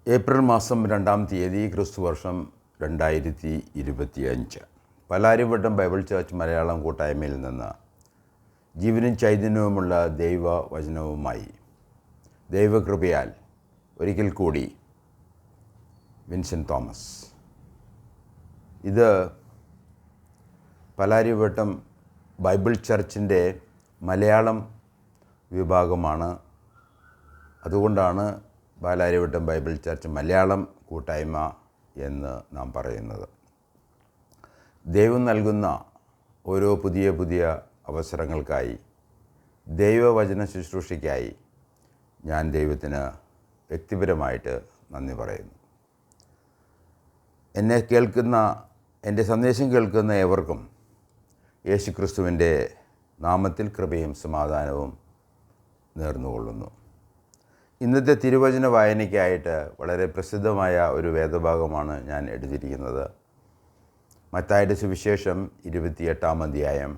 April മാസം 2-ാം തീയതി ക്രിസ്തുവർഷം 2025 പലാരിവട്ടം ബൈബിൾ ചർച്ച് മലയാളം കൂട്ടായ്മയിൽ നിന്ന് ജീവനും ചൈതന്യവുമുള്ള ദൈവവചനവുമായി ദൈവകൃപയാൽ ഒരിക്കൽ കൂടി വിൻസെൻ്റ് തോമസ്. ഇത് പലാരിവട്ടം ബൈബിൾ ചർച്ചിൻ്റെ മലയാളം വിഭാഗമാണ്. അതുകൊണ്ടാണ് പാലാരിവട്ടം ബൈബിൾ ചർച്ച് മലയാളം കൂട്ടായ്മ എന്ന് നാം പറയുന്നത്. ദൈവം നൽകുന്ന ഓരോ പുതിയ അവസരങ്ങൾക്കായി, ദൈവവചന ശുശ്രൂഷയ്ക്കായി ഞാൻ ദൈവത്തിന് വ്യക്തിപരമായിട്ട് നന്ദി പറയുന്നു. എന്നെ കേൾക്കുന്ന, എൻ്റെ സന്ദേശം കേൾക്കുന്ന ഏവർക്കും യേശുക്രിസ്തുവിൻ്റെ നാമത്തിൽ കൃപയും സമാധാനവും നേർന്നുകൊള്ളുന്നു. ഇന്നത്തെ തിരുവചന വായനയ്ക്കായിട്ട് വളരെ പ്രസിദ്ധമായ ഒരു വേദഭാഗമാണ് ഞാൻ എടുത്തിരിക്കുന്നത്. മത്തായിയുടെ സുവിശേഷം 28-ാം അധ്യായം,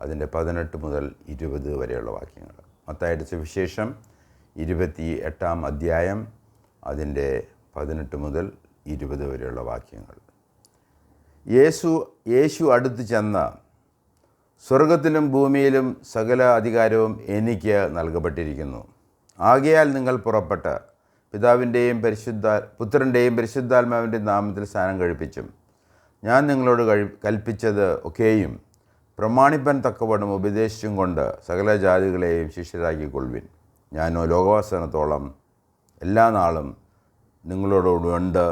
അതിൻ്റെ 18 മുതൽ 20 വരെയുള്ള വാക്യങ്ങൾ. മത്തായിയുടെ സുവിശേഷം 28-ാം അധ്യായം, അതിൻ്റെ 18 മുതൽ 20 വരെയുള്ള വാക്യങ്ങൾ. യേശു അടുത്ത് ചെന്ന്, സ്വർഗത്തിലും ഭൂമിയിലും സകല അധികാരവും എനിക്ക് നൽകപ്പെട്ടിരിക്കുന്നു. ആകയാൽ നിങ്ങൾ പുറപ്പെട്ട് പിതാവിൻ്റെയും പുത്രൻ്റെയും പരിശുദ്ധാത്മാവിൻ്റെയും നാമത്തിൽ സ്നാനം കഴിപ്പിച്ചും ഞാൻ നിങ്ങളോട് കൽപ്പിച്ചത് ഒക്കെയും പ്രമാണിപ്പാൻ തക്കവണ്ണം ഉപദേശിച്ചും കൊണ്ട് സകല ജാതികളെയും ശിഷ്യരാക്കിക്കൊള്ളുവിൻ. ഞാനോ ലോകാവസാനത്തോളം എല്ലാ നാളും നിങ്ങളോടുണ്ട്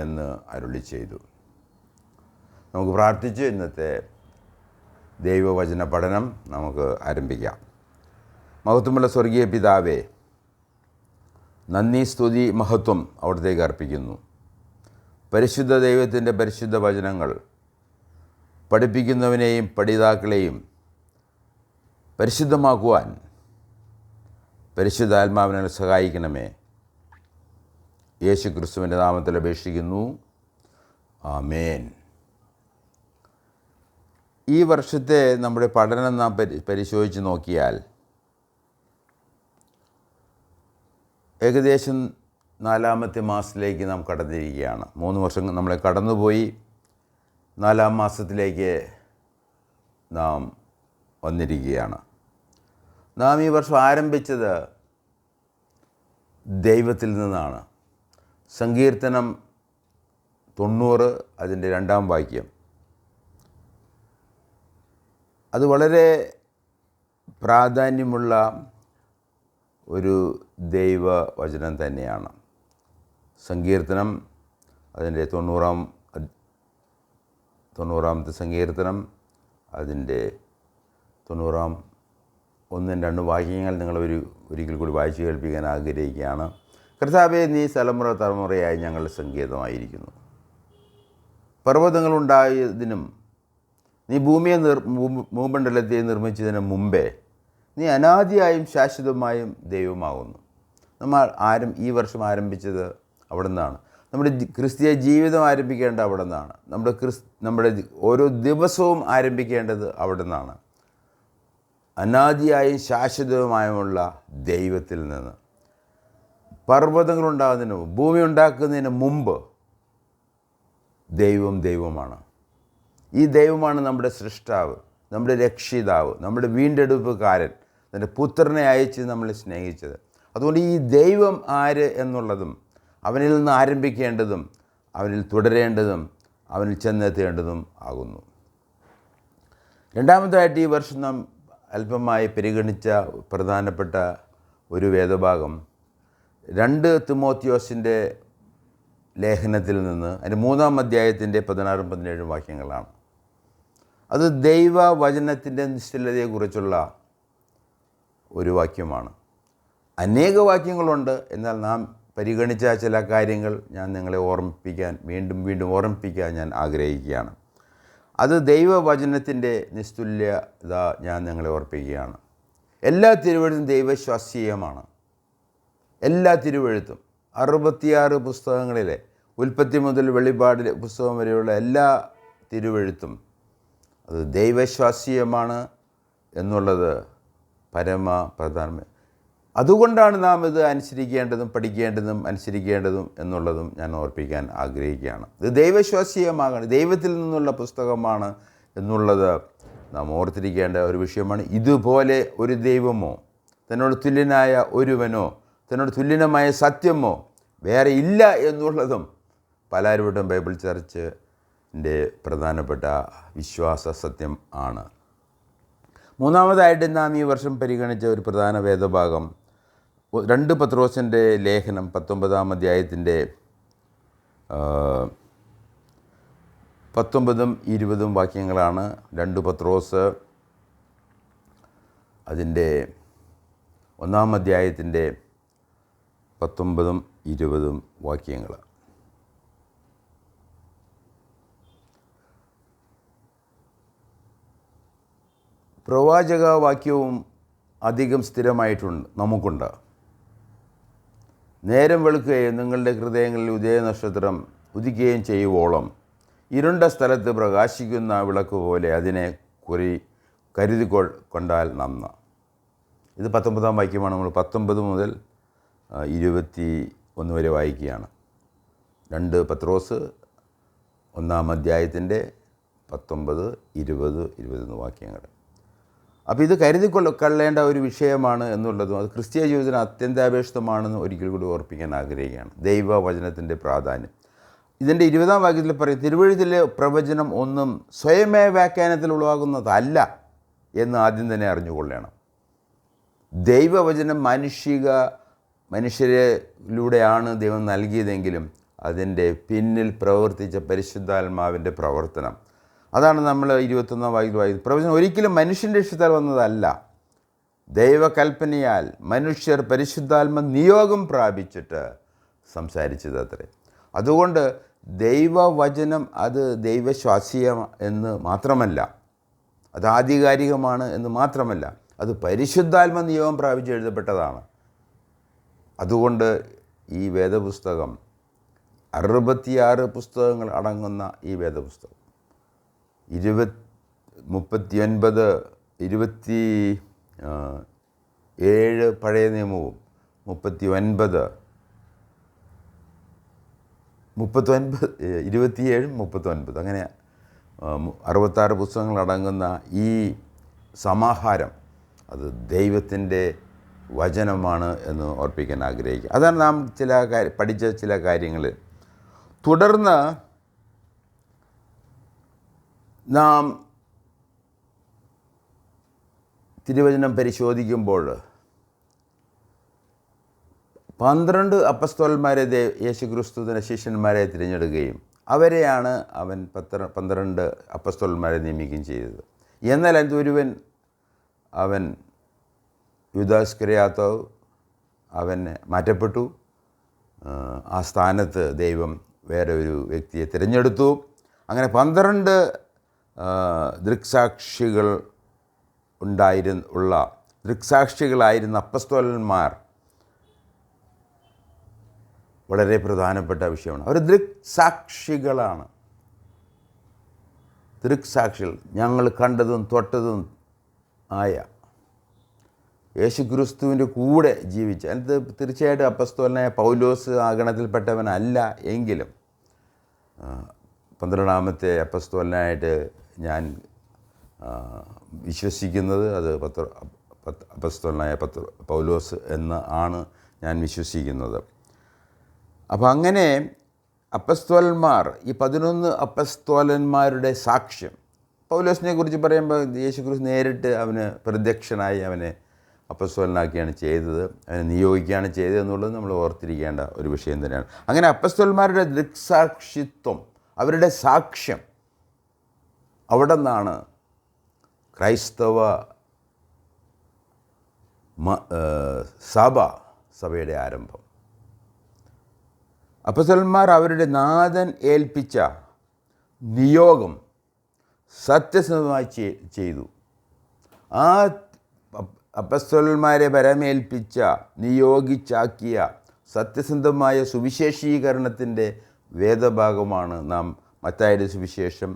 എന്ന് അരുളി ചെയ്തു. നമുക്ക് പ്രാർത്ഥിച്ച് ഇന്നത്തെ ദൈവവചന പഠനം നമുക്ക് ആരംഭിക്കാം. മഹത്വമുള്ള സ്വർഗീയ പിതാവേ, നന്ദി, സ്തുതി, മഹത്വം അവിടത്തേക്ക് അർപ്പിക്കുന്നു. പരിശുദ്ധ ദൈവത്തിൻ്റെ പരിശുദ്ധ വചനങ്ങൾ പഠിപ്പിക്കുന്നവനെയും പഠിതാക്കളെയും പരിശുദ്ധമാക്കുവാൻ പരിശുദ്ധാത്മാവിനെ സഹായിക്കണമേ. യേശു ക്രിസ്തുവിൻ്റെ നാമത്തിൽ അപേക്ഷിക്കുന്നു, ആമേൻ. ഈ വർഷത്തെ നമ്മുടെ പഠനം നാം പരിശോധിച്ച് നോക്കിയാൽ ഏകദേശം 4-ാമത്തെ മാസത്തിലേക്ക് നാം കടന്നിരിക്കുകയാണ്. 3 വർഷം നമ്മളെ കടന്നുപോയി. 4-ാം മാസത്തിലേക്ക് നാം വന്നിരിക്കുകയാണ്. നാം ഈ വർഷം ആരംഭിച്ചത് ദൈവത്തിൽ നിന്നാണ്. സങ്കീർത്തനം 90, അതിൻ്റെ 2-ാം വാക്യം. അത് വളരെ പ്രാധാന്യമുള്ള ഒരു ദൈവവചനം തന്നെയാണ്. സങ്കീർത്തനം, അതിൻ്റെ 90-ാമത്തെ സങ്കീർത്തനം, അതിൻ്റെ 90-ാം 1-2 വാക്യങ്ങൾ നിങ്ങൾ ഒരിക്കൽ കൂടി വായിച്ചു കേൾപ്പിക്കാൻ ആഗ്രഹിക്കുകയാണ്. കർത്താവേ, നീ തലമുറയായി ഞങ്ങളുടെ സങ്കേതമായിരിക്കുന്നു. പർവ്വതങ്ങളുണ്ടായതിനും നീ ഭൂമിയെ ഭൂമണ്ഡലത്തെ നിർമ്മിച്ചതിന് മുമ്പേ നീ അനാദിയായും ശാശ്വതമായും ദൈവമാകുന്നു. നമ്മൾ ഈ വർഷം ആരംഭിച്ചത് അവിടെ നിന്നാണ്. നമ്മുടെ ക്രിസ്തീയ ജീവിതം ആരംഭിക്കേണ്ടത് അവിടെ നിന്നാണ്. നമ്മുടെ ഓരോ ദിവസവും ആരംഭിക്കേണ്ടത് അവിടെ നിന്നാണ്. അനാദിയായും ശാശ്വതവുമായുമുള്ള ദൈവത്തിൽ നിന്ന്. പർവ്വതങ്ങളുണ്ടാകുന്നതിന് മുമ്പ്, ഭൂമി ഉണ്ടാക്കുന്നതിന് മുമ്പ് ദൈവമാണ്. ഈ ദൈവമാണ് നമ്മുടെ സൃഷ്ടാവ്, നമ്മുടെ രക്ഷിതാവ്, നമ്മുടെ വീണ്ടെടുപ്പുകാരൻ, തൻ്റെ പുത്രനെ അയച്ച് നമ്മളെ സ്നേഹിച്ചത്. അതുകൊണ്ട് ഈ ദൈവം ആര് എന്നുള്ളതും അവനിൽ നിന്ന് ആരംഭിക്കേണ്ടതും അവനിൽ തുടരേണ്ടതും അവനിൽ ചെന്നെത്തേണ്ടതും ആകുന്നു. രണ്ടാമതായിട്ട് ഈ വർഷം നാം അല്പമായി പരിഗണിച്ച പ്രധാനപ്പെട്ട ഒരു വേദഭാഗം 2 തിമോത്തിയോസിൻ്റെ ലേഖനത്തിൽ നിന്ന്, അതിൻ്റെ 3-ാം അധ്യായത്തിൻ്റെ 16-17 വാക്യങ്ങളാണ്. അത് ദൈവവചനത്തിൻ്റെ നിശ്ചലതയെക്കുറിച്ചുള്ള ഒരു വാക്യമാണ്. അനേക വാക്യങ്ങളുണ്ട്, എന്നാൽ നാം പരിഗണിച്ച ചില കാര്യങ്ങൾ ഞാൻ നിങ്ങളെ വീണ്ടും ഓർമ്മിപ്പിക്കാൻ ഞാൻ ആഗ്രഹിക്കുകയാണ്. അത് ദൈവവചനത്തിൻ്റെ നിസ്തുല്യത ഞാൻ നിങ്ങളെ ഓർപ്പിക്കുകയാണ്. എല്ലാ തിരുവെഴുത്തും ദൈവശ്വാസീയമാണ്. എല്ലാ തിരുവെഴുത്തും 66 പുസ്തകങ്ങളിലെ ഉൽപ്പത്തി മുതൽ വെളിപാട് പുസ്തകം വരെയുള്ള എല്ലാ തിരുവെഴുത്തും അത് ദൈവശ്വാസീയമാണ് എന്നുള്ളത് പരമ പ്രധാനം. അതുകൊണ്ടാണ് നാം ഇത് അനുസരിക്കേണ്ടതും പഠിക്കേണ്ടതും അനുസരിക്കേണ്ടതും എന്നുള്ളതും ഞാൻ ഓർപ്പിക്കാൻ ആഗ്രഹിക്കുകയാണ്. ഇത് ദൈവശ്വാസീയമാകണം, ദൈവത്തിൽ നിന്നുള്ള പുസ്തകമാണ് എന്നുള്ളത് നാം ഓർത്തിരിക്കേണ്ട ഒരു വിഷയമാണ്. ഇതുപോലെ ഒരു ദൈവമോ തന്നോട് തുല്യനായ ഒരുവനോ തന്നോട് തുല്യമായ സത്യമോ വേറെ ഇല്ല എന്നുള്ളതും പലരോടും ബൈബിൾ ചർച്ചിൻ്റെ പ്രധാനപ്പെട്ട വിശ്വാസ സത്യം ആണ്. മൂന്നാമതായിട്ട് നാം ഈ വർഷം പരിഗണിച്ച ഒരു പ്രധാന വേദഭാഗം 2 പത്രോസിൻ്റെ ലേഖനം 19-ാം അധ്യായത്തിൻ്റെ 19ഉം 20ഉം വാക്യങ്ങളാണ്. 2 പത്രോസ് അതിൻ്റെ 1-ാം അധ്യായത്തിൻ്റെ 19ഉം 20ഉം വാക്യങ്ങൾ. പ്രവാചക വാക്യവും അധികം സ്ഥിരമായിട്ടുണ്ട് നമുക്കുണ്ട്. നേരം വെളുക്കുകയും നിങ്ങളുടെ ഹൃദയങ്ങളിൽ ഉദയനക്ഷത്രം ഉദിക്കുകയും ചെയ്യുവോളം ഇരുണ്ട സ്ഥലത്ത് പ്രകാശിക്കുന്ന വിളക്ക് പോലെ അതിനെ കരുതിക്കൊണ്ടാൽ നന്ന. ഇത് 19-ാം വാക്യമാണ്. നമ്മൾ 19 മുതൽ 21 വരെ വായിക്കുകയാണ്. 2 പത്രോസ് 1-ാം അധ്യായത്തിൻ്റെ 19, 20, 21 വാക്യങ്ങൾ. അപ്പോൾ ഇത് കരുതിക്കൊള്ളേണ്ട ഒരു വിഷയമാണ് എന്നുള്ളതും അത് ക്രിസ്തീയ ജീവിതത്തിന് അത്യന്താപേക്ഷിതമാണെന്ന് ഒരിക്കൽ കൂടി ഓർപ്പിക്കാൻ ആഗ്രഹിക്കുകയാണ്. ദൈവവചനത്തിൻ്റെ പ്രാധാന്യം ഇതിൻ്റെ 20-ാം വാക്യത്തിൽ പറയും, തിരുവെഴുത്തിലെ പ്രവചനം ഒന്നും സ്വയമേ വ്യാഖ്യാനത്തിൽ ഉളവാകുന്നതല്ല എന്ന് ആദ്യം തന്നെ അറിഞ്ഞുകൊള്ളണം. ദൈവവചനം മനുഷ്യരിലൂടെയാണ് ദൈവം നൽകിയതെങ്കിലും അതിൻ്റെ പിന്നിൽ പ്രവർത്തിച്ച പരിശുദ്ധാത്മാവിൻ്റെ പ്രവർത്തനം, അതാണ് നമ്മൾ 21-ാം വാക്യത്തിൽ വായിക്കുന്നത്. പ്രവചനം ഒരിക്കലും മനുഷ്യൻ്റെ ഇഷ്ടത്താൽ വന്നതല്ല, ദൈവകൽപ്പനയാൽ മനുഷ്യർ പരിശുദ്ധാത്മ നിയോഗം പ്രാപിച്ചിട്ട് സംസാരിച്ചത് അത്രേ. അതുകൊണ്ട് ദൈവവചനം അത് ദൈവശ്വാസീയം എന്ന് മാത്രമല്ല, അത് ആധികാരികമാണ് എന്ന് മാത്രമല്ല, അത് പരിശുദ്ധാത്മ നിയോഗം പ്രാപിച്ച് എഴുതപ്പെട്ടതാണ്. അതുകൊണ്ട് ഈ വേദപുസ്തകം 66 പുസ്തകങ്ങൾ അടങ്ങുന്ന ഈ വേദപുസ്തകം 39, 27 പഴയ നിയമവും 39, 27, 39 അങ്ങനെ 66 പുസ്തകങ്ങളടങ്ങുന്ന ഈ സമാഹാരം അത് ദൈവത്തിൻ്റെ വചനമാണ് എന്ന് ഓർപ്പിക്കാൻ ആഗ്രഹിക്കുക. അതാണ് നാം പഠിച്ച ചില കാര്യങ്ങൾ. തുടർന്ന് നാം തിരുവചനം പരിശോധിക്കുമ്പോൾ 12 അപ്പസ്തോലന്മാരെ യേശുക്രിസ്തുവിൻ്റെ ശിഷ്യന്മാരെ തിരഞ്ഞെടുക്കുകയും അവരെയാണ് അവൻ 12 അപ്പസ്തോലന്മാരെ നിയമിക്കുകയും ചെയ്തത്. എന്നാൽ ഒരുവൻ അവൻ യൂദാസ്കറിയാത്തോവ് അവൻ മാറ്റപ്പെട്ടു. ആ സ്ഥാനത്ത് ദൈവം വേറെ ഒരു വ്യക്തിയെ തിരഞ്ഞെടുത്തു. അങ്ങനെ 12 ദൃക്സാക്ഷികളായിരുന്ന അപ്പസ്തോലന്മാർ വളരെ പ്രധാനപ്പെട്ട വിഷയമാണ്. അവർ ദൃക്സാക്ഷികളാണ്. ദൃക്സാക്ഷികൾ, ഞങ്ങൾ കണ്ടതും തൊട്ടതും ആയ യേശുക്രിസ്തുവിൻ്റെ കൂടെ ജീവിച്ച, അത് തീർച്ചയായിട്ടും അപ്പസ്തോലനായ പൗലോസ് ആ ഗണത്തിൽപ്പെട്ടവനല്ല എങ്കിലും 12ാമത്തെ അപ്പസ്തോലനായിട്ട് ഞാൻ വിശ്വസിക്കുന്നത് അത് അപ്പസ്തോലനായ പൗലോസ് എന്ന് ആണ് ഞാൻ വിശ്വസിക്കുന്നത്. അപ്പോൾ അങ്ങനെ അപ്പസ്തോലന്മാർ, ഈ 11 അപ്പസ്തോലന്മാരുടെ സാക്ഷ്യം, പൗലോസിനെ കുറിച്ച് പറയുമ്പോൾ യേശുക്രിസ്തു നേരിട്ട് അവന് പ്രത്യക്ഷനായി അവനെ അപ്പസ്തോലനാക്കിയാണ് ചെയ്തത്, അവനെ നിയോഗിക്കുകയാണ് ചെയ്തത് എന്നുള്ളത് നമ്മൾ ഓർത്തിരിക്കേണ്ട ഒരു വിഷയം തന്നെയാണ്. അങ്ങനെ അപ്പസ്തോലന്മാരുടെ ദൃക്സാക്ഷിത്വം, അവരുടെ സാക്ഷ്യം, അവിടെ നിന്നാണ് ക്രൈസ്തവ സഭയുടെ ആരംഭം. അപ്പസ്തോലന്മാർ അവരുടെ നാഥൻ ഏൽപ്പിച്ച നിയോഗം സത്യസന്ധമായി ചെയ്തു. ആ അപ്പസ്തോലന്മാരെ പരമേൽപ്പിച്ച, നിയോഗിച്ചാക്കിയ സത്യസന്ധമായ സുവിശേഷീകരണത്തിൻ്റെ വേദഭാഗമാണ് നാം മത്തായിയുടെ സുവിശേഷം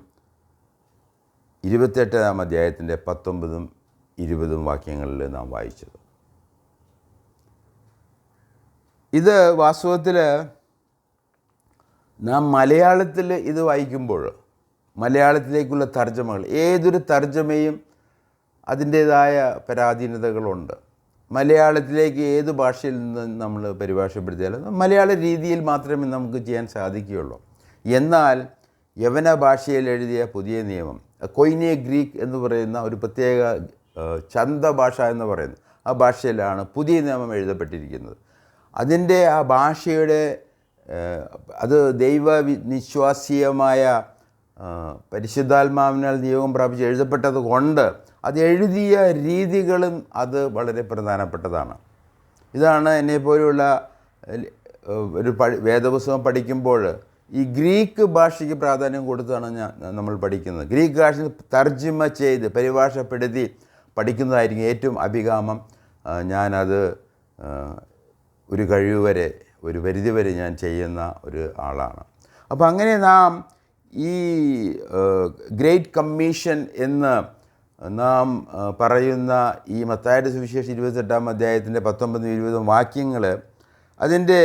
28-ാം അധ്യായത്തിൻ്റെ 19ഉം 20ഉം വാക്യങ്ങളിൽ നാം വായിച്ചത്. ഇത് വാസ്തവത്തിൽ നാം മലയാളത്തിൽ ഇത് വായിക്കുമ്പോൾ മലയാളത്തിലേക്കുള്ള തർജ്ജമകൾ, ഏതൊരു തർജ്ജമയും അതിൻ്റേതായ പരാധീനതകളുണ്ട്. മലയാളത്തിലേക്ക് ഏത് ഭാഷയിൽ നിന്ന് നമ്മൾ പരിഭാഷപ്പെടുത്തിയാലും മലയാള രീതിയിൽ മാത്രമേ നമുക്ക് ചെയ്യാൻ സാധിക്കുകയുള്ളൂ. എന്നാൽ യവന ഭാഷയിൽ എഴുതിയ പുതിയ നിയമം, കൊയ്നെ ഗ്രീക്ക് എന്ന് പറയുന്ന ഒരു പ്രത്യേക ചന്ത ഭാഷ എന്ന് പറയുന്നത്, ആ ഭാഷയിലാണ് പുതിയ നിയമം എഴുതപ്പെട്ടിരിക്കുന്നത്. അതിൻ്റെ ആ ഭാഷയുടെ അത് ദൈവ നിശ്വാസീയമായ പരിശുദ്ധാത്മാവിനാൽ നിയോഗം പ്രാപിച്ച് എഴുതപ്പെട്ടത് കൊണ്ട് അത് എഴുതിയ രീതികളും അത് വളരെ പ്രധാനപ്പെട്ടതാണ്. ഇതാണ് എന്നെപ്പോലെയുള്ള ഒരു വേദപുസ്തകം പഠിക്കുമ്പോൾ ഈ ഗ്രീക്ക് ഭാഷയ്ക്ക് പ്രാധാന്യം കൊടുത്താണ് നമ്മൾ പഠിക്കുന്നത്. ഗ്രീക്ക് ഭാഷ തർജ്ജിമ ചെയ്ത് പരിഭാഷപ്പെടുത്തി പഠിക്കുന്നതായിരിക്കും ഏറ്റവും അഭികാമം. ഞാനത് ഒരു കഴിവ് ഒരു പരിധിവരെ ഞാൻ ചെയ്യുന്ന ഒരു ആളാണ്. അപ്പോൾ അങ്ങനെ നാം ഈ ഗ്രേറ്റ് കമ്മീഷൻ എന്ന് നാം പറയുന്ന ഈ മത്തായിയുടെ സുവിശേഷം 28-ാം അധ്യായത്തിൻ്റെ 19-20 വാക്യങ്ങൾ, അതിൻ്റെ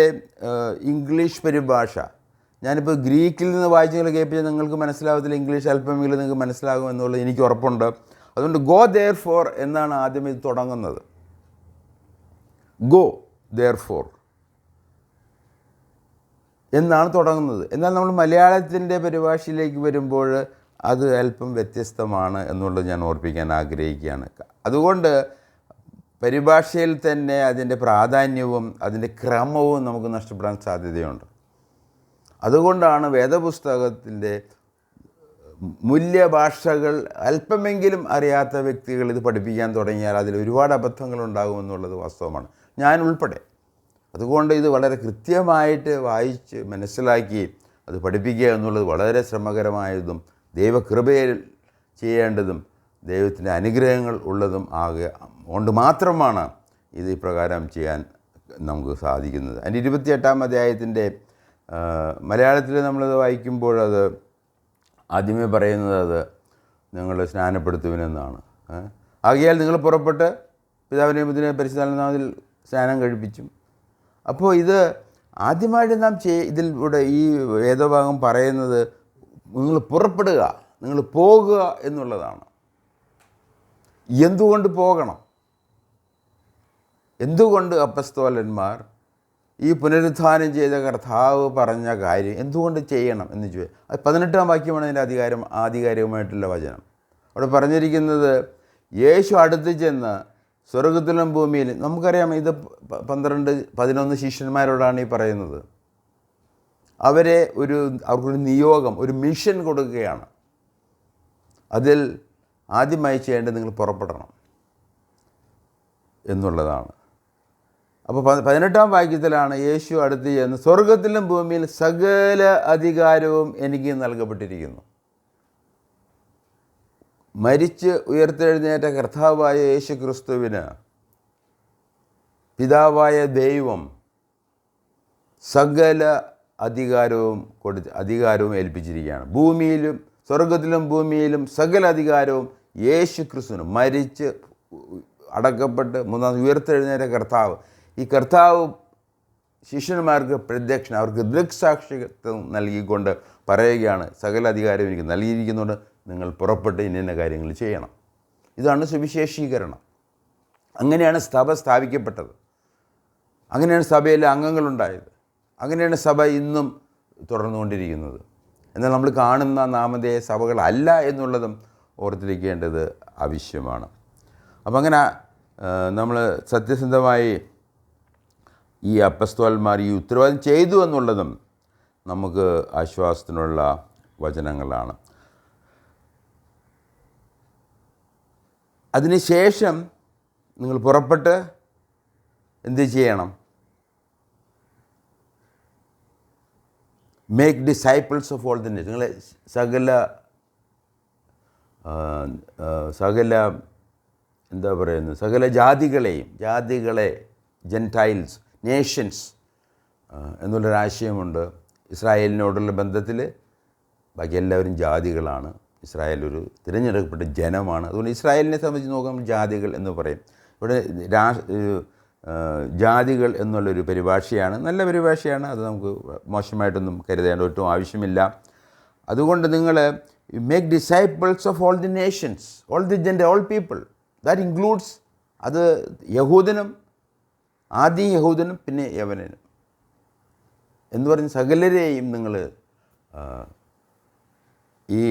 ഇംഗ്ലീഷ് പരിഭാഷ ഞാനിപ്പോൾ ഗ്രീക്കിൽ നിന്ന് വായിച്ചങ്ങൾ കേൾപ്പിച്ചാൽ നിങ്ങൾക്ക് മനസ്സിലാവത്തില്ല, ഇംഗ്ലീഷ് അല്പമെങ്കിലും നിങ്ങൾക്ക് മനസ്സിലാകും എന്നുള്ളത് എനിക്ക് ഉറപ്പുണ്ട്. അതുകൊണ്ട് ഗോ ദെയർ ഫോർ എന്നാണ് ആദ്യം ഇത് തുടങ്ങുന്നത്. ഗോ ദെയർ ഫോർ എന്നാണ് തുടങ്ങുന്നത്. എന്നാൽ നമ്മൾ മലയാളത്തിൻ്റെ പരിഭാഷയിലേക്ക് വരുമ്പോൾ അത് അല്പം വ്യത്യസ്തമാണ് എന്നുള്ളത് ഞാൻ ഓർപ്പിക്കാൻ ആഗ്രഹിക്കുകയാണ്. അതുകൊണ്ട് പരിഭാഷയിൽ തന്നെ അതിൻ്റെ പ്രാധാന്യവും അതിൻ്റെ ക്രമവും നമുക്ക് നഷ്ടപ്പെടാൻ സാധ്യതയുണ്ട്. അതുകൊണ്ടാണ് വേദപുസ്തകത്തിൻ്റെ മൂല്യഭാഷകൾ അല്പമെങ്കിലും അറിയാത്ത വ്യക്തികൾ ഇത് പഠിപ്പിക്കാൻ തുടങ്ങിയാൽ അതിൽ ഒരുപാട് അബദ്ധങ്ങളുണ്ടാകുമെന്നുള്ളത് വാസ്തവമാണ്, ഞാൻ ഉൾപ്പെടെ. അതുകൊണ്ട് ഇത് വളരെ കൃത്യമായിട്ട് വായിച്ച് മനസ്സിലാക്കി അത് പഠിപ്പിക്കുക എന്നുള്ളത് വളരെ ശ്രമകരമായതും ദൈവകൃപയിൽ ചെയ്യേണ്ടതും ദൈവത്തിൻ്റെ അനുഗ്രഹങ്ങൾ ഉള്ളതും കൊണ്ട് മാത്രമാണ് ഇത് ഇപ്രകാരം ചെയ്യാൻ നമുക്ക് സാധിക്കുന്നത്. അതിൻ്റെ 28-ാം അധ്യായത്തിൻ്റെ മലയാളത്തിൽ നമ്മളത് വായിക്കുമ്പോൾ അത് ആദ്യമേ പറയുന്നത് അത് നിങ്ങൾ സ്നാനപ്പെടുത്തുവിനെന്നാണ്. ആകയാൽ നിങ്ങൾ പുറപ്പെട്ട് പിതാവിനെയും പുത്രനെയും പരിശുദ്ധാത്മാവിൽ സ്നാനം കഴിപ്പിച്ചും. അപ്പോൾ ഇത് ആദ്യമായിട്ട് നാം ഇതിലൂടെ ഈ വേദഭാഗം പറയുന്നത് നിങ്ങൾ പുറപ്പെടുക, നിങ്ങൾ പോകുക എന്നുള്ളതാണ്. എന്തുകൊണ്ട് പോകണം? എന്തുകൊണ്ട് അപ്പസ്തോലന്മാർ ഈ പുനരുത്ഥാനം ചെയ്ത കർത്താവ് പറഞ്ഞ കാര്യം എന്തുകൊണ്ട് ചെയ്യണം എന്ന് ചോദിച്ചാൽ, അത് 18-ാം വാക്യമാണ് അതിൻ്റെ ആധികാരികമായിട്ടുള്ള വചനം. അവിടെ പറഞ്ഞിരിക്കുന്നത് യേശു അടുത്ത് ചെന്ന് സ്വർഗത്തിലും ഭൂമിയിലും, നമുക്കറിയാം ഇത് 12-11 ശിഷ്യന്മാരോടാണ് ഈ പറയുന്നത്. അവർക്കൊരു നിയോഗം, ഒരു മിഷൻ കൊടുക്കുകയാണ്. അതിൽ ആദ്യമായി ചെയ്യേണ്ടത് നിങ്ങൾ പുറപ്പെടണം എന്നുള്ളതാണ്. അപ്പോൾ 18-ാം വാക്യത്തിലാണ് യേശു അടുത്ത് ചെന്ന് സ്വർഗത്തിലും ഭൂമിയിലും സകല അധികാരവും എനിക്ക് നൽകപ്പെട്ടിരിക്കുന്നു. മരിച്ച് ഉയർത്തെഴുന്നേറ്റ കർത്താവായ യേശു ക്രിസ്തുവിന് പിതാവായ ദൈവം സകല അധികാരവും ഏൽപ്പിച്ചിരിക്കുകയാണ്. ഭൂമിയിലും സ്വർഗത്തിലും ഭൂമിയിലും സകല അധികാരവും യേശു ക്രിസ്തുവിന്, മരിച്ച് അടക്കപ്പെട്ട് മൂന്നാം ഉയർത്തെഴുന്നേറ്റ കർത്താവ്, ഈ കർത്താവ് ശിഷ്യന്മാർക്ക് പ്രത്യക്ഷണം, അവർക്ക് ദൃക്സാക്ഷിത്വം നൽകിക്കൊണ്ട് പറയുകയാണ്, സകല അധികാരവും എനിക്ക് നൽകിയിരിക്കുന്നുണ്ട്, നിങ്ങൾ പുറപ്പെട്ട് ഇന്ന കാര്യങ്ങൾ ചെയ്യണം. ഇതാണ് സുവിശേഷീകരണം. അങ്ങനെയാണ് സഭ സ്ഥാപിക്കപ്പെട്ടത്, അങ്ങനെയാണ് സഭയിലെ അംഗങ്ങളുണ്ടായത്, അങ്ങനെയാണ് സഭ ഇന്നും തുടർന്നുകൊണ്ടിരിക്കുന്നത്. എന്നാൽ നമ്മൾ കാണുന്ന നാമധേയ സഭകളല്ല എന്നുള്ളതും ഓർത്തിരിക്കേണ്ടത് ആവശ്യമാണ്. അപ്പം അങ്ങനെ നമ്മൾ സത്യസന്ധമായി ഈ അപ്പസ്തോലന്മാർ ഈ ഉത്തരവാദിത്വം ചെയ്തു എന്നുള്ളതും നമുക്ക് ആശ്വാസത്തിനുള്ള വചനങ്ങളാണ്. അതിനുശേഷം നിങ്ങൾ പുറപ്പെട്ട് എന്ത് ചെയ്യണം? Make disciples of all the Nations. നിങ്ങൾ സകല ജാതികളെ ജെൻറ്റൈൽസ്, നേഷൻസ് എന്നുള്ളൊരാശയമുണ്ട്. ഇസ്രായേലിനോടുള്ള ബന്ധത്തിൽ ബാക്കി എല്ലാവരും ജാതികളാണ്. ഇസ്രായേൽ ഒരു തിരഞ്ഞെടുക്കപ്പെട്ട ജനമാണ്. അതുകൊണ്ട് ഇസ്രായേലിനെ സംബന്ധിച്ച് നോക്കുമ്പോൾ ജാതികൾ എന്ന് പറയും. ഇവിടെ ജാതികൾ എന്നുള്ളൊരു പരിഭാഷയാണ്. നല്ല പരിഭാഷയാണ്, അത് നമുക്ക് മോശമായിട്ടൊന്നും കരുതേണ്ട ഒട്ടും ആവശ്യമില്ല. അതുകൊണ്ട് നിങ്ങൾ make disciples of all the Nations, all the gender, all people. That includes, അത് യഹൂദനും, ആദ്യം യഹൂദനും പിന്നെ യവനനും എന്ന് പറഞ്ഞ് സകലരെയും നിങ്ങൾ ഈ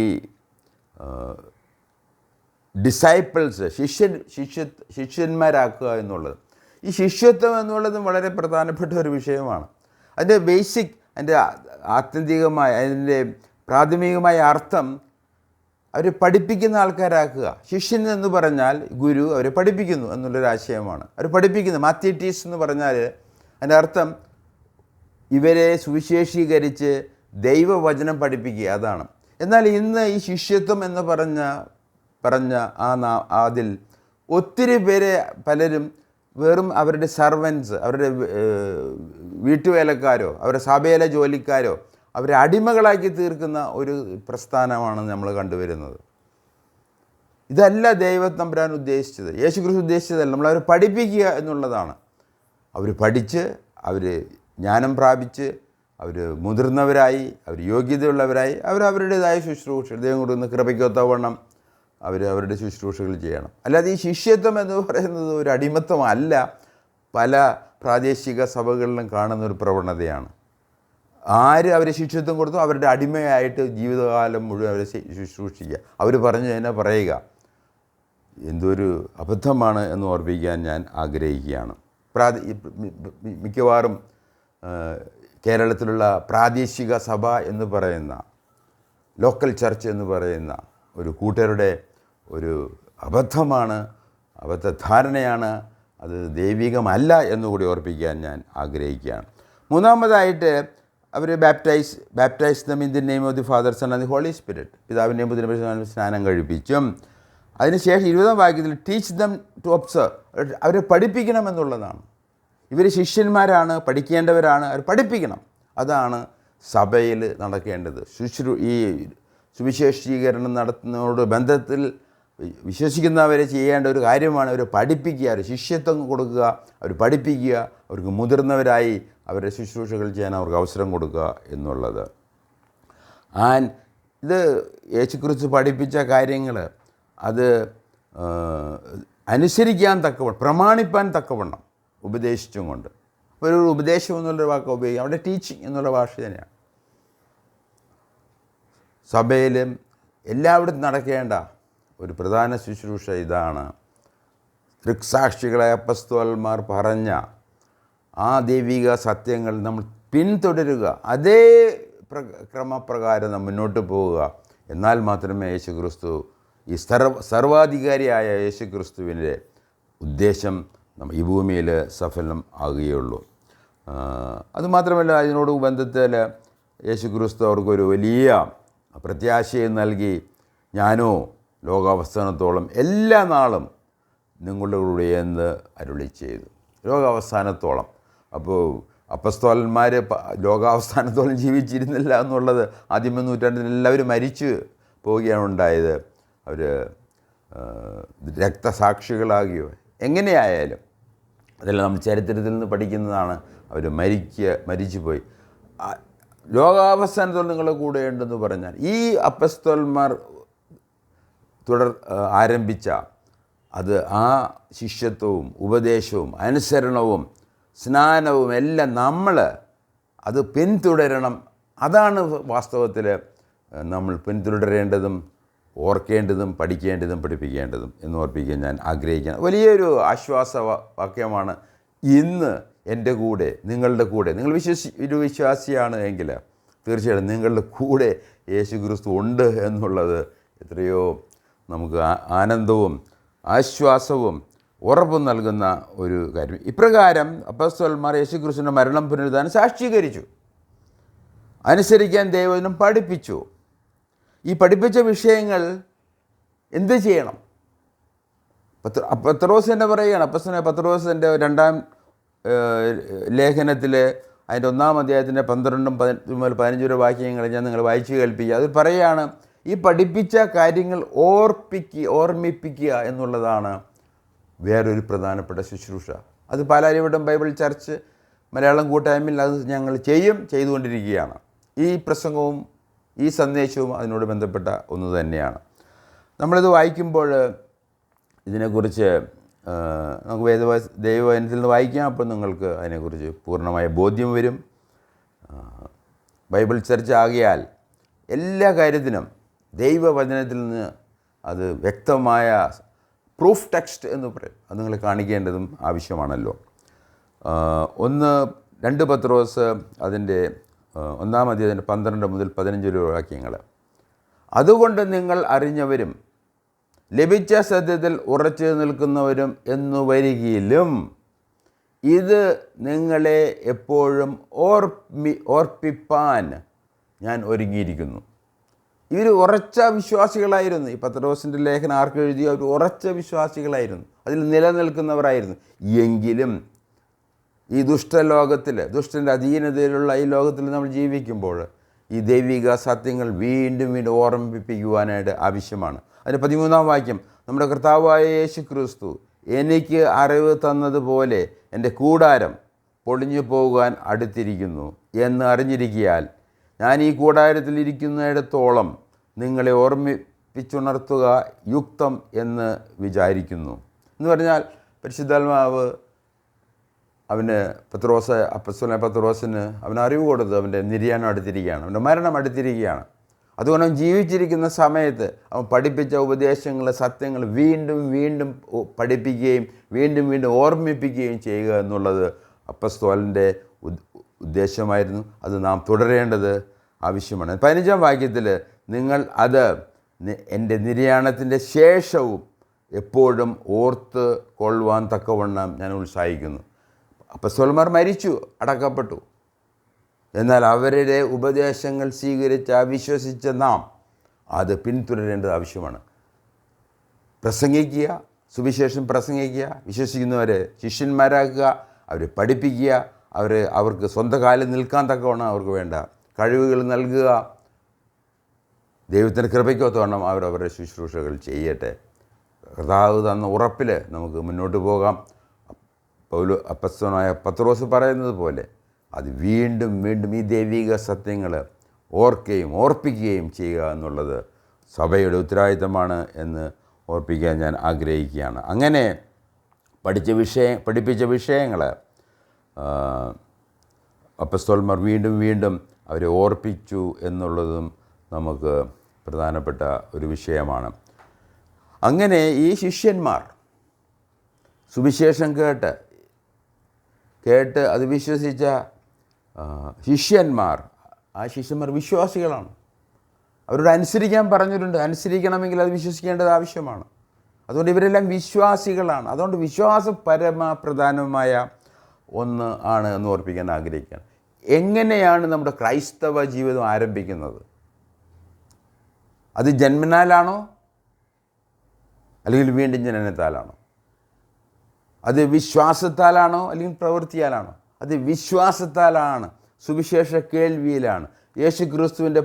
ഡിസൈപ്പിൾസ്, ശിഷ്യന്മാരാക്കുക എന്നുള്ളത്. ഈ ശിഷ്യത്വം എന്നുള്ളതും വളരെ പ്രധാനപ്പെട്ട ഒരു വിഷയമാണ്. അതിൻ്റെ ബേസിക്, അതിൻ്റെ ആത്യന്തികമായ, അതിൻ്റെ പ്രാഥമികമായ അർത്ഥം അവരെ പഠിപ്പിക്കുന്ന ആൾക്കാരാക്കുക. ശിഷ്യൻ എന്ന് പറഞ്ഞാൽ ഗുരു അവരെ പഠിപ്പിക്കുന്നു എന്നുള്ളൊരാശയമാണ്. അവർ പഠിപ്പിക്കുന്നു. മാത്യേറ്റീസ് എന്ന് പറഞ്ഞാൽ അതിൻ്റെ അർത്ഥം ഇവരെ സുവിശേഷീകരിച്ച് ദൈവവചനം പഠിപ്പിക്കുക, അതാണ്. എന്നാൽ ഇന്ന് ഈ ശിഷ്യത്വം എന്ന് പറഞ്ഞ അതിൽ ഒത്തിരി പേരെ, പലരും വെറും അവരുടെ സർവൻസ്, അവരുടെ വീട്ടുവേലക്കാരോ അവരുടെ സഭയിലെ ജോലിക്കാരോ അവരെ അടിമകളാക്കി തീർക്കുന്ന ഒരു പ്രസ്ഥാനമാണ് നമ്മൾ കണ്ടുവരുന്നത്. ഇതല്ല ദൈവത്തമ്പുരാൻ ഉദ്ദേശിച്ചത്, യേശുക്രിസ്തു ഉദ്ദേശിച്ചതല്ല. നമ്മളവരെ പഠിപ്പിക്കുക എന്നുള്ളതാണ്. അവർ പഠിച്ച്, അവർ ജ്ഞാനം പ്രാപിച്ച്, അവർ മുതിർന്നവരായി, അവർ യോഗ്യതയുള്ളവരായി, അവരവരുടേതായ ശുശ്രൂഷ ദൈവം കൊടുക്കുന്ന കൃപയ്ക്കൊത്തവണ്ണം അവരുടെ ശുശ്രൂഷകൾ ചെയ്യണം. അല്ലാതെ ഈ ശിഷ്യത്വം എന്ന് പറയുന്നത് ഒരു അടിമത്വമല്ല, പല പ്രാദേശിക സഭകളിലും കാണുന്ന ഒരു പ്രവണതയാണ്. ആര് അവരെ ശിഷ്യത്വം കൊടുത്തു അവരുടെ അടിമയായിട്ട് ജീവിതകാലം മുഴുവൻ അവരെ ശുശ്രൂഷിക്കുക, അവർ പറഞ്ഞു തന്നെ പറയുക. എന്തൊരു അബദ്ധമാണ് എന്ന് ഓർപ്പിക്കാൻ ഞാൻ ആഗ്രഹിക്കുകയാണ്. മിക്കവാറും കേരളത്തിലുള്ള പ്രാദേശിക സഭ എന്ന് പറയുന്ന, ലോക്കൽ ചർച്ച് എന്ന് പറയുന്ന ഒരു കൂട്ടരുടെ ഒരു അബദ്ധമാണ്, അബദ്ധധാരണയാണ്. അത് ദൈവികമല്ല എന്നുകൂടി ഓർപ്പിക്കാൻ ഞാൻ ആഗ്രഹിക്കുകയാണ്. മൂന്നാമതായിട്ട് അവർ baptise them in the name of the father, son and the holy spirit. പിതാവിൻ്റെയും പുത്രൻ്റെയും സ്നാനം കഴിപ്പിച്ചും അതിനുശേഷം 20-ാം വാക്യത്തിൽ ടീച്ച് ദം ടു ഒബ്സർവ്, അവരെ പഠിപ്പിക്കണമെന്നുള്ളതാണ്. ഇവർ ശിഷ്യന്മാരാണ്, പഠിക്കേണ്ടവരാണ്, അവർ പഠിപ്പിക്കണം. അതാണ് സഭയിൽ നടക്കേണ്ടത്. ഈ സുവിശേഷീകരണം നടത്തുന്നതോട് ബന്ധത്തിൽ വിശ്വസിക്കുന്നവരെ ചെയ്യേണ്ട ഒരു കാര്യമാണ് അവരെ പഠിപ്പിക്കുക, അവർ ശിഷ്യത്വം കൊടുക്കുക, അവർ പഠിപ്പിക്കുക, അവർക്ക് മുതിർന്നവരായി അവരുടെ ശുശ്രൂഷകൾ ചെയ്യാൻ അവർക്ക് അവസരം കൊടുക്കുക എന്നുള്ളത്. ഇത് യേശുക്രിസ്തു പഠിപ്പിച്ച കാര്യങ്ങൾ അത് അനുസരിക്കാൻ തക്കവണ്ണം, പ്രമാണിപ്പാൻ തക്കവണ്ണം ഉപദേശിച്ചും കൊണ്ട്. അപ്പോൾ ഒരു ഉപദേശം എന്നുള്ളൊരു വാക്ക് ഉപയോഗിക്കാം, അവിടെ ടീച്ചിങ് എന്നുള്ള ഭാഷ തന്നെയാണ്. സഭയിലും എല്ലായിടത്തും നടക്കേണ്ട ഒരു പ്രധാന ശുശ്രൂഷ ഇതാണ്. ദൃക്സാക്ഷികളായ അപ്പസ്തോലന്മാർ പറഞ്ഞ ആ ദൈവിക സത്യങ്ങൾ നമ്മൾ പിന്തുടരുക, അതേ ക്രമപ്രകാരം നാം മുന്നോട്ട് പോവുക. എന്നാൽ മാത്രമേ യേശുക്രിസ്തു, ഈ സർവാധികാരിയായ യേശുക്രിസ്തുവിൻ്റെ ഉദ്ദേശം ഈ ഭൂമിയിൽ സഫലം ആകുകയുള്ളൂ. അതുമാത്രമല്ല, അതിനോട് ബന്ധത്തിൽ യേശുക്രിസ്തു അവർക്കൊരു വലിയ പ്രത്യാശയും നൽകി. ഞാനോ ലോകാവസാനത്തോളം എല്ലാ നാളും നിങ്ങളുടെ കൂടെ എന്ന് അരുളി ചെയ്തു. ലോകാവസാനത്തോളം. അപ്പോൾ അപ്പസ്തോലന്മാർ ലോകാവസാനത്തോളം ജീവിച്ചിരുന്നില്ല എന്നുള്ളത് ആദ്യമേ നൂറ്റാണ്ടിൽ എല്ലാവരും മരിച്ചു പോവുകയാണ് ഉണ്ടായത്. അവർ രക്തസാക്ഷികളാകുകയോ എങ്ങനെയായാലും അതെല്ലാം നമ്മൾ ചരിത്രത്തിൽ നിന്ന് പഠിക്കുന്നതാണ്. അവർ മരിച്ചു പോയി. ലോകാവസാനത്തോളം നിങ്ങളുടെ കൂടെ ഉണ്ടെന്ന് പറഞ്ഞാൽ ഈ അപ്പസ്തോലന്മാർ ആരംഭിച്ച അത് ആ ശിഷ്യത്വവും ഉപദേശവും അനുസരണവും സ്നാനവും എല്ലാം നമ്മൾ അത് പിന്തുടരണം. അതാണ് വാസ്തവത്തിൽ നമ്മൾ പിന്തുടരേണ്ടതും ഓർക്കേണ്ടതും പഠിക്കേണ്ടതും പഠിപ്പിക്കേണ്ടതും എന്ന് ഓർപ്പിക്കാൻ ഞാൻ ആഗ്രഹിക്കുകയാണ്. വലിയൊരു ആശ്വാസവാക്യമാണ്. ഇന്ന് എൻ്റെ കൂടെ, നിങ്ങളുടെ കൂടെ, നിങ്ങൾ ഒരു വിശ്വാസിയാണ് എങ്കിൽ തീർച്ചയായിട്ടും നിങ്ങളുടെ കൂടെ യേശുക്രിസ്തു ഉണ്ട് എന്നുള്ളത് എത്രയോ നമുക്ക് ആനന്ദവും ആശ്വാസവും ഉറപ്പും നൽകുന്ന ഒരു കാര്യം. ഇപ്രകാരം അപ്പോസ്തലന്മാർ യേശുക്രിസ്തുവിൻ്റെ മരണം പുനരുദ്ധാനം സാക്ഷീകരിച്ചു, അനുസരിക്കാൻ ദൈവവചനം പഠിപ്പിച്ചു. ഈ പഠിപ്പിച്ച വിഷയങ്ങൾ എന്ത് ചെയ്യണം? പത്രോസ് തന്നെ പറയുകയാണ്. അപ്പോസ്തലനായ പത്രോസിൻ്റെ 2-ാം ലേഖനത്തിൽ അതിൻ്റെ 1-ാം അധ്യായത്തിൻ്റെ 12-15 വാക്യങ്ങൾ ഞാൻ നിങ്ങൾ വായിച്ചു കേൾപ്പിക്കുക. അത് പറയുകയാണ്, ഈ പഠിപ്പിച്ച കാര്യങ്ങൾ ഓർമ്മിപ്പിക്കുക എന്നുള്ളതാണ് വേറൊരു പ്രധാനപ്പെട്ട ശുശ്രൂഷ. അത് പാലാരിവട്ടം ബൈബിൾ ചർച്ച് മലയാളം കൂട്ടായ്മയിൽ അത് ഞങ്ങൾ ചെയ്തുകൊണ്ടിരിക്കുകയാണ്. ഈ പ്രസംഗവും ഈ സന്ദേശവും അതിനോട് ബന്ധപ്പെട്ട ഒന്ന് തന്നെയാണ്. നമ്മളിത് വായിക്കുമ്പോൾ ഇതിനെക്കുറിച്ച് നമുക്ക് ദൈവവചനത്തിൽ നിന്ന് വായിക്കാം. അപ്പോൾ നിങ്ങൾക്ക് അതിനെക്കുറിച്ച് പൂർണ്ണമായ ബോധ്യം വരും. ബൈബിൾ ചർച്ച ആകിയാൽ എല്ലാ കാര്യത്തിനും ദൈവവചനത്തിൽ നിന്ന് അത് വ്യക്തമായ പ്രൂഫ് ടെക്സ്റ്റ് എന്ന് പറയും, അത് നിങ്ങൾ കാണിക്കേണ്ടതും ആവശ്യമാണല്ലോ. 2 പത്രോസ് അതിൻ്റെ 1-ാം അധ്യായത്തിൻ്റെ 12 മുതൽ 15 വാക്യങ്ങൾ. അതുകൊണ്ട് നിങ്ങൾ അറിഞ്ഞവരും ലഭിച്ച സത്യത്തിൽ ഉറച്ചു നിൽക്കുന്നവരും എന്നു വരികിലും ഇത് നിങ്ങളെ എപ്പോഴും ഓർപ്പിപ്പാൻ ഞാൻ ഒരുങ്ങിയിരിക്കുന്നു. ഇവർ ഉറച്ച വിശ്വാസികളായിരുന്നു. ഈ പത്രോസിൻ്റെ ലേഖനം ആർക്ക് എഴുതിയോ അവർ ഉറച്ച വിശ്വാസികളായിരുന്നു, അതിൽ നിലനിൽക്കുന്നവരായിരുന്നു. എങ്കിലും ഈ ദുഷ്ടലോകത്തിൽ, ദുഷ്ടൻ്റെ അധീനതയിലുള്ള ഈ ലോകത്തിൽ നമ്മൾ ജീവിക്കുമ്പോൾ ഈ ദൈവിക സത്യങ്ങൾ വീണ്ടും വീണ്ടും ഓർമ്മിപ്പിക്കുവാനായിട്ട് ആവശ്യമാണ്. അതിൻ്റെ 13-ാം വാക്യം, നമ്മുടെ കർത്താവായ യേശു ക്രിസ്തു എനിക്ക് അറിവ് തന്നതുപോലെ എൻ്റെ കൂടാരം പൊളിഞ്ഞു പോകുവാൻ അടുത്തിരിക്കുന്നു എന്ന് അറിഞ്ഞിരിക്കയാൽ ഞാൻ ഈ കൂടാരത്തിൽ ഇരിക്കുന്നിടത്തോളം നിങ്ങളെ ഓർമ്മിപ്പിച്ചുണർത്തുക യുക്തം എന്ന് വിചാരിക്കുന്നു. എന്ന് പറഞ്ഞാൽ പരിശുദ്ധാത്മാവ് അവന് അപ്പസ്തലനായ പത്രോസിന് അവന് അറിവ് കൊടുത്ത് അവൻ്റെ നിര്യാണം അടുത്തിരിക്കുകയാണ്, അവൻ്റെ മരണം അടുത്തിരിക്കുകയാണ്. അതുകൊണ്ട് അവൻ ജീവിച്ചിരിക്കുന്ന സമയത്ത് അവൻ പഠിപ്പിച്ച ഉപദേശങ്ങൾ, സത്യങ്ങൾ വീണ്ടും വീണ്ടും പഠിപ്പിക്കുകയും വീണ്ടും വീണ്ടും ഓർമ്മിപ്പിക്കുകയും ചെയ്യുക എന്നുള്ളത് അപ്പസ്തോലൻ്റെ ഉദ്ദേശമായിരുന്നു. അത് നാം തുടരേണ്ടത് ആവശ്യമാണ്. 15-ാം വാക്യത്തിൽ, നിങ്ങൾ അത് എൻ്റെ നിര്യാണത്തിൻ്റെ ശേഷവും എപ്പോഴും ഓർത്ത് കൊള്ളുവാൻ തക്കവണ്ണം ഞാൻ ഉത്സാഹിക്കുന്നു. അപ്പസ്തോലന്മാർ മരിച്ചു, അടക്കപ്പെട്ടു. എന്നാൽ അവരുടെ ഉപദേശങ്ങൾ വിശ്വസിച്ച നാം അത് പിന്തുടരേണ്ടത് ആവശ്യമാണ്. പ്രസംഗിക്കുക, സുവിശേഷം പ്രസംഗിക്കുക, വിശ്വസിക്കുന്നവരെ ശിഷ്യന്മാരാക്കുക, അവരെ പഠിപ്പിക്കുക, അവർക്ക് സ്വന്തം കാലിൽ നിൽക്കാൻ തക്കവണ്ണം അവർക്ക് വേണ്ട കഴിവുകൾ നൽകുക. ദൈവത്തിൻ്റെ കൃപയ്ക്കൊത്തവണ്ണം അവരവരുടെ ശുശ്രൂഷകൾ ചെയ്യട്ടെ. കർത്താവ് തന്ന ഉറപ്പിൽ നമുക്ക് മുന്നോട്ട് പോകാം. അപ്പസ്തലനായ പത്രോസ് പറയുന്നത് പോലെ അത് വീണ്ടും വീണ്ടും ഈ ദൈവിക സത്യങ്ങൾ ഓർപ്പിക്കുകയും ചെയ്യുക എന്നുള്ളത് സഭയുടെ ഉത്തരവാദിത്തമാണ് എന്ന് ഓർപ്പിക്കാൻ ഞാൻ ആഗ്രഹിക്കുകയാണ്. അങ്ങനെ പഠിപ്പിച്ച വിഷയങ്ങൾ അപ്പസ്തോലന്മാർ വീണ്ടും വീണ്ടും അവരെ ഓർപ്പിച്ചു എന്നുള്ളതും നമുക്ക് പ്രധാനപ്പെട്ട ഒരു വിഷയമാണ്. അങ്ങനെ ഈ ശിഷ്യന്മാർ സുവിശേഷം കേട്ട് അത് വിശ്വസിച്ച ശിഷ്യന്മാർ, ആ ശിഷ്യന്മാർ വിശ്വാസികളാണ്. അവരോട് അനുസരിക്കാൻ പറഞ്ഞിട്ടുണ്ട്. അനുസരിക്കണമെങ്കിൽ അത് വിശ്വസിക്കേണ്ടത് ആവശ്യമാണ്. അതുകൊണ്ട് ഇവരെല്ലാം വിശ്വാസികളാണ്. അതുകൊണ്ട് വിശ്വാസം പരമപ്രധാനമായ ഒന്ന് ആണ് എന്ന് ഓർപ്പിക്കാൻ ആഗ്രഹിക്കുകയാണ്. എങ്ങനെയാണ് നമ്മുടെ ക്രൈസ്തവ ജീവിതം ആരംഭിക്കുന്നത്? അത് ജന്മനാലാണോ അല്ലെങ്കിൽ വീണ്ടും ജനനത്താലാണോ? അത് വിശ്വാസത്താലാണോ അല്ലെങ്കിൽ പ്രവൃത്തിയാലാണോ? അത് വിശ്വാസത്താലാണ്, സുവിശേഷ കേൾവിയിലാണ്, യേശു ക്രിസ്തുവിൻ്റെ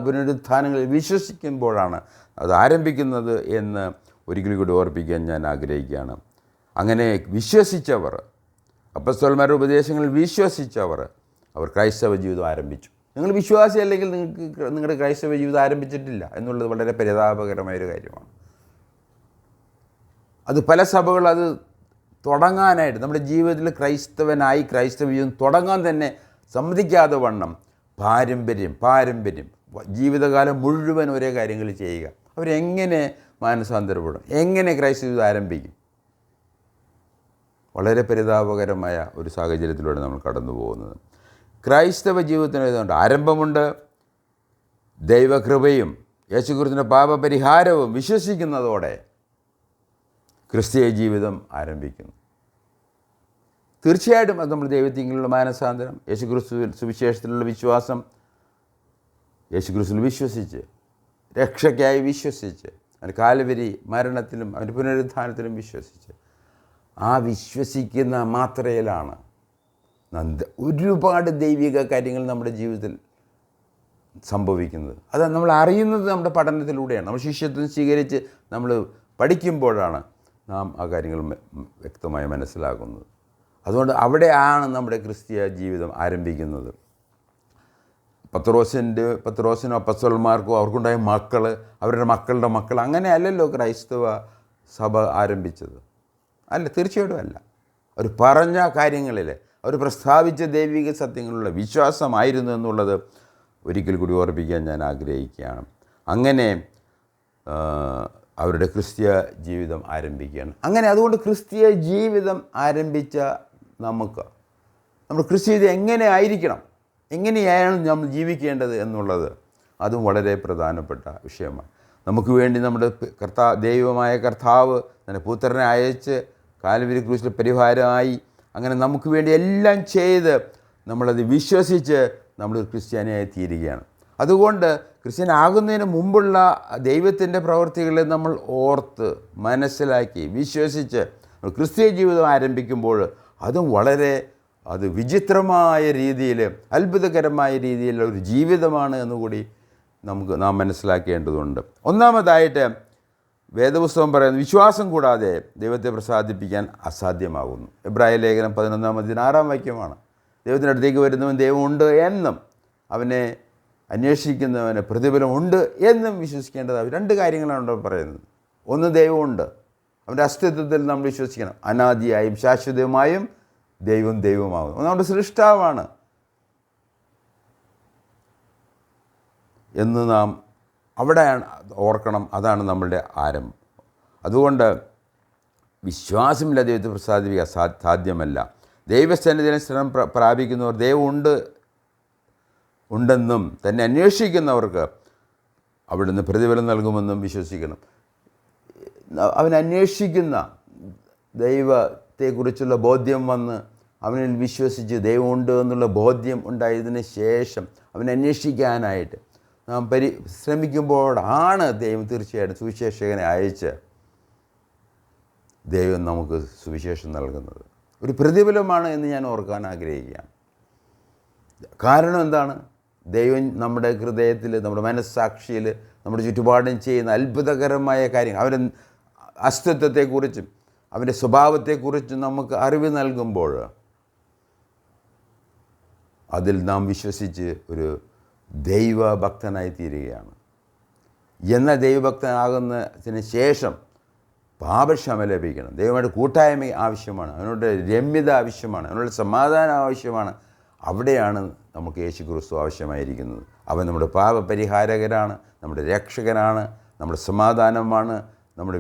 പുനരുത്ഥാനങ്ങളിൽ വിശ്വസിക്കുമ്പോഴാണ് അത് ആരംഭിക്കുന്നത് എന്ന് ഒരിക്കൽ കൂടി ഓർപ്പിക്കാൻ ഞാൻ ആഗ്രഹിക്കുകയാണ്. അങ്ങനെ വിശ്വസിച്ചവർ, അപ്പസ്തോലന്മാരുടെ ഉപദേശങ്ങളിൽ വിശ്വസിച്ചവർ, അവർ ക്രൈസ്തവ ജീവിതം ആരംഭിച്ചു. നിങ്ങൾ വിശ്വാസി അല്ലെങ്കിൽ നിങ്ങളുടെ ക്രൈസ്തവ ജീവിതം ആരംഭിച്ചിട്ടില്ല എന്നുള്ളത് വളരെ പരിതാപകരമായൊരു കാര്യമാണ്. അത് പല സഭകൾ അത് തുടങ്ങാനായിട്ട് നമ്മുടെ ജീവിതത്തിൽ ക്രൈസ്തവ ജീവിതം തുടങ്ങാൻ തന്നെ സമ്മതിക്കാതെ വണ്ണം പാരമ്പര്യം ജീവിതകാലം മുഴുവൻ ഒരേ കാര്യങ്ങൾ ചെയ്യുക. അവരെങ്ങനെ മാനസാന്തരപ്പെടും? എങ്ങനെ ക്രൈസ്തവ ജീവിതം ആരംഭിക്കും? വളരെ പരിതാപകരമായ ഒരു സാഹചര്യത്തിലൂടെ നമ്മൾ കടന്നു പോകുന്നത്. ക്രൈസ്തവ ജീവിതത്തിന് ഇതുകൊണ്ട് ആരംഭമുണ്ട്. ദൈവകൃപയും യേശുക്രിസ്തുവിൻ്റെ പാപപരിഹാരവും വിശ്വസിക്കുന്നതോടെ ക്രിസ്തീയ ജീവിതം ആരംഭിക്കുന്നു. തീർച്ചയായിട്ടും അത് നമ്മൾ ദൈവത്തിലുള്ള മാനസാന്തരം, യേശുക്രിസ്തുവിൽ സുവിശേഷത്തിലുള്ള വിശ്വാസം, യേശുക്രിസ്തുവിൽ വിശ്വസിച്ച് രക്ഷയ്ക്കായി വിശ്വസിച്ച് അവൻ്റെ കാൽവരി മരണത്തിലും അവൻ്റെ പുനരുത്ഥാനത്തിലും വിശ്വസിച്ച് ആ വിശ്വസിക്കുന്ന മാത്രയിലാണ് ഒരുപാട് ദൈവിക കാര്യങ്ങൾ നമ്മുടെ ജീവിതത്തിൽ സംഭവിക്കുന്നത്. അത് നമ്മൾ അറിയുന്നത് നമ്മുടെ പഠനത്തിലൂടെയാണ്. നമ്മൾ ശിഷ്യത്വം സ്വീകരിച്ച് നമ്മൾ പഠിക്കുമ്പോഴാണ് നാം ആ കാര്യങ്ങൾ വ്യക്തമായി മനസ്സിലാക്കുന്നത്. അതുകൊണ്ട് അവിടെയാണ് നമ്മുടെ ക്രിസ്തീയ ജീവിതം ആരംഭിക്കുന്നത്. പത്രോസിനോ അപ്പസ്തലന്മാർക്കോ അവർക്കുണ്ടായ മക്കൾ, അവരുടെ മക്കളുടെ മക്കൾ, അങ്ങനെയല്ലല്ലോ ക്രൈസ്തവ സഭ ആരംഭിച്ചത്. അല്ല, തീർച്ചയായിട്ടും അല്ല. അവർ പറഞ്ഞ കാര്യങ്ങളിൽ, അവർ പ്രസ്താവിച്ച ദൈവിക സത്യങ്ങളുള്ള വിശ്വാസമായിരുന്നു എന്നുള്ളത് ഒരിക്കൽ കൂടി ഓർപ്പിക്കാൻ ഞാൻ ആഗ്രഹിക്കുകയാണ്. അങ്ങനെ അവരുടെ ക്രിസ്തീയ ജീവിതം ആരംഭിക്കുകയാണ്. അങ്ങനെ അതുകൊണ്ട് ക്രിസ്തീയ ജീവിതം ആരംഭിച്ച നമ്മുടെ ക്രിസ്തീയത എങ്ങനെ ആയിരിക്കണം, എങ്ങനെയാണ് നമ്മൾ ജീവിക്കേണ്ടത് എന്നുള്ളത് അതും വളരെ പ്രധാനപ്പെട്ട വിഷയമാണ്. നമുക്ക് വേണ്ടി നമ്മുടെ ദൈവമായ കർത്താവ് തൻ്റെ പുത്രനെ അയച്ച് കാൽവരി ക്രൂശിൽ പരിഹാരമായി, അങ്ങനെ നമുക്ക് വേണ്ടി എല്ലാം ചെയ്ത് നമ്മളത് വിശ്വസിച്ച് നമ്മളൊരു ക്രിസ്ത്യാനിയായി തീരുകയാണ്. അതുകൊണ്ട് ക്രിസ്ത്യനാകുന്നതിന് മുമ്പുള്ള ദൈവത്തിൻ്റെ പ്രവൃത്തികളെ നമ്മൾ ഓർത്ത് മനസ്സിലാക്കി വിശ്വസിച്ച് ക്രിസ്തീയ ജീവിതം ആരംഭിക്കുമ്പോൾ അതും വളരെ വിചിത്രമായ രീതിയിൽ, അത്ഭുതകരമായ രീതിയിലുള്ള ഒരു ജീവിതമാണ് എന്നുകൂടി നാം മനസ്സിലാക്കേണ്ടതുണ്ട്. ഒന്നാമതായിട്ട് വേദപുസ്തകം പറയുന്നത് വിശ്വാസം കൂടാതെ ദൈവത്തെ പ്രസാദിപ്പിക്കാൻ അസാധ്യമാകുന്നു. എബ്രായ ലേഖനം 11:6 ദൈവത്തിൻ്റെ അടുത്തേക്ക് വരുന്നവൻ ദൈവമുണ്ട് എന്നും അവനെ അന്വേഷിക്കുന്നവന് പ്രതിഫലമുണ്ട് എന്നും വിശ്വസിക്കേണ്ടത്. രണ്ട് കാര്യങ്ങളാണ് പറയുന്നത്. ഒന്ന്, ദൈവമുണ്ട്, അവൻ്റെ അസ്തിത്വത്തിൽ നമ്മൾ വിശ്വസിക്കണം. അനാദിയായും ശാശ്വതമായും ദൈവമാകുന്നു. നമ്മുടെ സൃഷ്ടാവാണ് എന്ന് നാം അവിടെയാണ് ഓർക്കണം. അതാണ് നമ്മളുടെ ആരംഭം. അതുകൊണ്ട് വിശ്വാസമില്ല ദൈവത്തെ പ്രസാദിപ്പിക്കാൻ സാധ്യമല്ല. ദൈവസന്നിധിയിൽ ശരണം പ്രാപിക്കുന്നവർ ദൈവം ഉണ്ടെന്നും തന്നെ അന്വേഷിക്കുന്നവർക്ക് അവിടുന്ന് പ്രതിഫലം നൽകുമെന്നും വിശ്വസിക്കണം. അവനന്വേഷിക്കുന്ന ദൈവത്തെക്കുറിച്ചുള്ള ബോധ്യം വന്ന് അവനിൽ വിശ്വസിച്ച് ദൈവമുണ്ട് എന്നുള്ള ബോധ്യം ഉണ്ടായതിന് ശേഷം അവനന്വേഷിക്കാനായിട്ട് നാം ശ്രമിക്കുമ്പോഴാണ് ദൈവം തീർച്ചയായിട്ടും സുവിശേഷകനെ അയച്ച് ദൈവം നമുക്ക് സുവിശേഷം നൽകുന്നത്. ഒരു പ്രതിഫലമാണ് എന്ന് ഞാൻ ഓർക്കാൻ ആഗ്രഹിക്കുകയാണ്. കാരണം എന്താണ്? ദൈവം നമ്മുടെ ഹൃദയത്തിൽ, നമ്മുടെ മനസ്സാക്ഷിയിൽ, നമ്മുടെ ചുറ്റുപാടും ചെയ്യുന്ന അത്ഭുതകരമായ കാര്യങ്ങൾ, അവൻ്റെ അസ്തിത്വത്തെക്കുറിച്ചും അവൻ്റെ സ്വഭാവത്തെക്കുറിച്ചും നമുക്ക് അറിവ് നൽകുമ്പോൾ അതിൽ നാം വിശ്വസിച്ച് ഒരു ദൈവഭക്തനായി തീരുകയാണ്. എന്നാൽ ദൈവഭക്തനാകുന്നതിന് ശേഷം പാപക്ഷമ ലഭിക്കണം. ദൈവമായിട്ട് കൂട്ടായ്മ ആവശ്യമാണ്, അവനോട് രമ്യത ആവശ്യമാണ്, അവനോട് സമാധാനം ആവശ്യമാണ്. അവിടെയാണ് നമുക്ക് യേശു ക്രിസ്തു ആവശ്യമായിരിക്കുന്നത്. അവൻ നമ്മുടെ പാപപരിഹാരകനാണ്, നമ്മുടെ രക്ഷകനാണ്, നമ്മുടെ സമാധാനമാണ്, നമ്മുടെ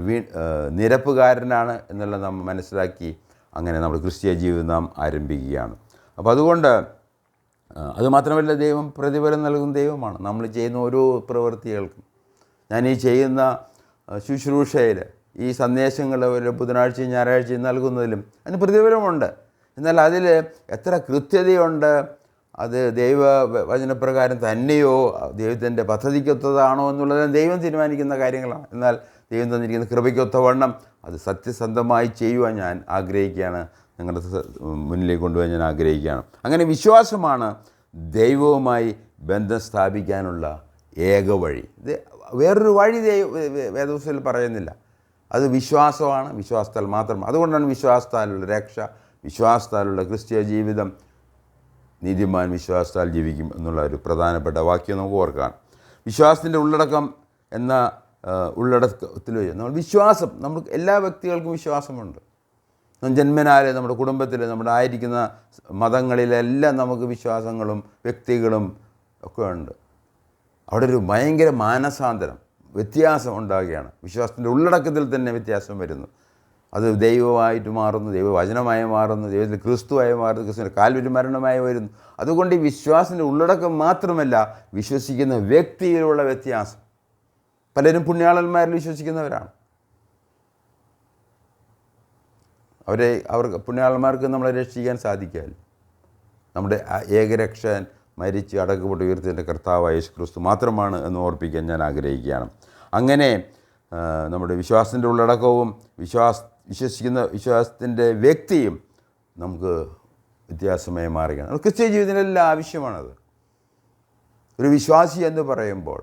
നിരപ്പുകാരനാണ് എന്നുള്ളത് നാം മനസ്സിലാക്കി അങ്ങനെ നമ്മുടെ ക്രിസ്തീയ ജീവിതം നാം ആരംഭിക്കുകയാണ്. അപ്പോൾ അതുകൊണ്ട് അതുമാത്രമല്ല, ദൈവം പ്രതിഫലം നൽകുന്ന ദൈവമാണ്. നമ്മൾ ചെയ്യുന്ന ഓരോ പ്രവൃത്തികൾക്കും, ഞാൻ ഈ ചെയ്യുന്ന ശുശ്രൂഷയിൽ, ഈ സന്ദേശങ്ങൾ ഒരു ബുധനാഴ്ചയും ഞായറാഴ്ചയും നൽകുന്നതിലും അതിന് പ്രതിഫലമുണ്ട്. എന്നാൽ അതിൽ എത്ര കൃത്യതയുണ്ട്, അത് ദൈവ വചനപ്രകാരം തന്നെയോ ദൈവത്തിൻ്റെ പദ്ധതിക്കൊത്തതാണോ എന്നുള്ളത് ദൈവം തീരുമാനിക്കുന്ന കാര്യങ്ങളാണ്. എന്നാൽ ദൈവം തന്നിരിക്കുന്ന കൃപയ്ക്കൊത്തവണ്ണം അത് സത്യസന്ധമായി ചെയ്യുവാൻ ഞാൻ ആഗ്രഹിക്കുകയാണ്, നിങ്ങളുടെ മുന്നിലേക്ക് കൊണ്ടുപോകാൻ ഞാൻ ആഗ്രഹിക്കുകയാണ്. അങ്ങനെ വിശ്വാസമാണ് ദൈവവുമായി ബന്ധം സ്ഥാപിക്കാനുള്ള ഏക വഴി. ഇത് വേറൊരു വഴി വേദപുസ്തകത്തിൽ പറയുന്നില്ല. അത് വിശ്വാസമാണ്, വിശ്വാസത്താൽ മാത്രം. അതുകൊണ്ടാണ് വിശ്വാസത്താലുള്ള രക്ഷ, വിശ്വാസത്താലുള്ള ക്രിസ്തീയ ജീവിതം, നീതിമാൻ വിശ്വാസത്താൽ ജീവിക്കും എന്നുള്ള ഒരു പ്രധാനപ്പെട്ട വാക്യം നമുക്ക് ഓർക്കാം. വിശ്വാസത്തിൻ്റെ ഉള്ളടക്കം എന്ന ഉള്ളടക്കത്തിൽ നമ്മൾ വിശ്വാസം, നമുക്ക് എല്ലാ വ്യക്തികൾക്കും വിശ്വാസമുണ്ട്. ജന്മനാലെ നമ്മുടെ കുടുംബത്തിൽ, നമ്മുടെ ആയിരിക്കുന്ന മതങ്ങളിലെല്ലാം നമുക്ക് വിശ്വാസങ്ങളും വ്യക്തികളും ഒക്കെ ഉണ്ട്. അവിടെ ഒരു ഭയങ്കര മാനസാന്തരം, വ്യത്യാസം ഉണ്ടാകുകയാണ്. വിശ്വാസത്തിൻ്റെ ഉള്ളടക്കത്തിൽ തന്നെ വ്യത്യാസം വരുന്നു. അത് ദൈവമായിട്ട് മാറുന്നു, ദൈവവചനമായി മാറുന്നു, ദൈവത്തിൽ ക്രിസ്തുവായി മാറുന്നു, ക്രിസ്തുവിൻ്റെ കാൽവരി മരണമായി വരുന്നു. അതുകൊണ്ട് ഈ വിശ്വാസത്തിൻ്റെ ഉള്ളടക്കം മാത്രമല്ല, വിശ്വസിക്കുന്ന വ്യക്തിയിലുള്ള വ്യത്യാസം. പലരും പുണ്യാളന്മാരിൽ വിശ്വസിക്കുന്നവരാണ്. അവർക്ക് പുണ്യാളന്മാർക്ക് നമ്മളെ രക്ഷിക്കാൻ സാധിക്കാൽ. നമ്മുടെ ഏകരക്ഷകൻ മരിച്ച് അടക്കപ്പെട്ട് ഉയർത്തിൻ്റെ കർത്താവായ യേശു ക്രിസ്തു മാത്രമാണ് എന്ന് ഓർപ്പിക്കാൻ ഞാൻ ആഗ്രഹിക്കുകയാണ്. അങ്ങനെ നമ്മുടെ വിശ്വാസത്തിൻ്റെ ഉള്ളടക്കവും വിശ്വസിക്കുന്ന വിശ്വാസത്തിൻ്റെ വ്യക്തിയും നമുക്ക് വ്യത്യാസമായി മാറുകയാണ്. ക്രിസ്തീയ ജീവിതത്തിലെല്ലാം ആവശ്യമാണത്. ഒരു വിശ്വാസി എന്ന് പറയുമ്പോൾ,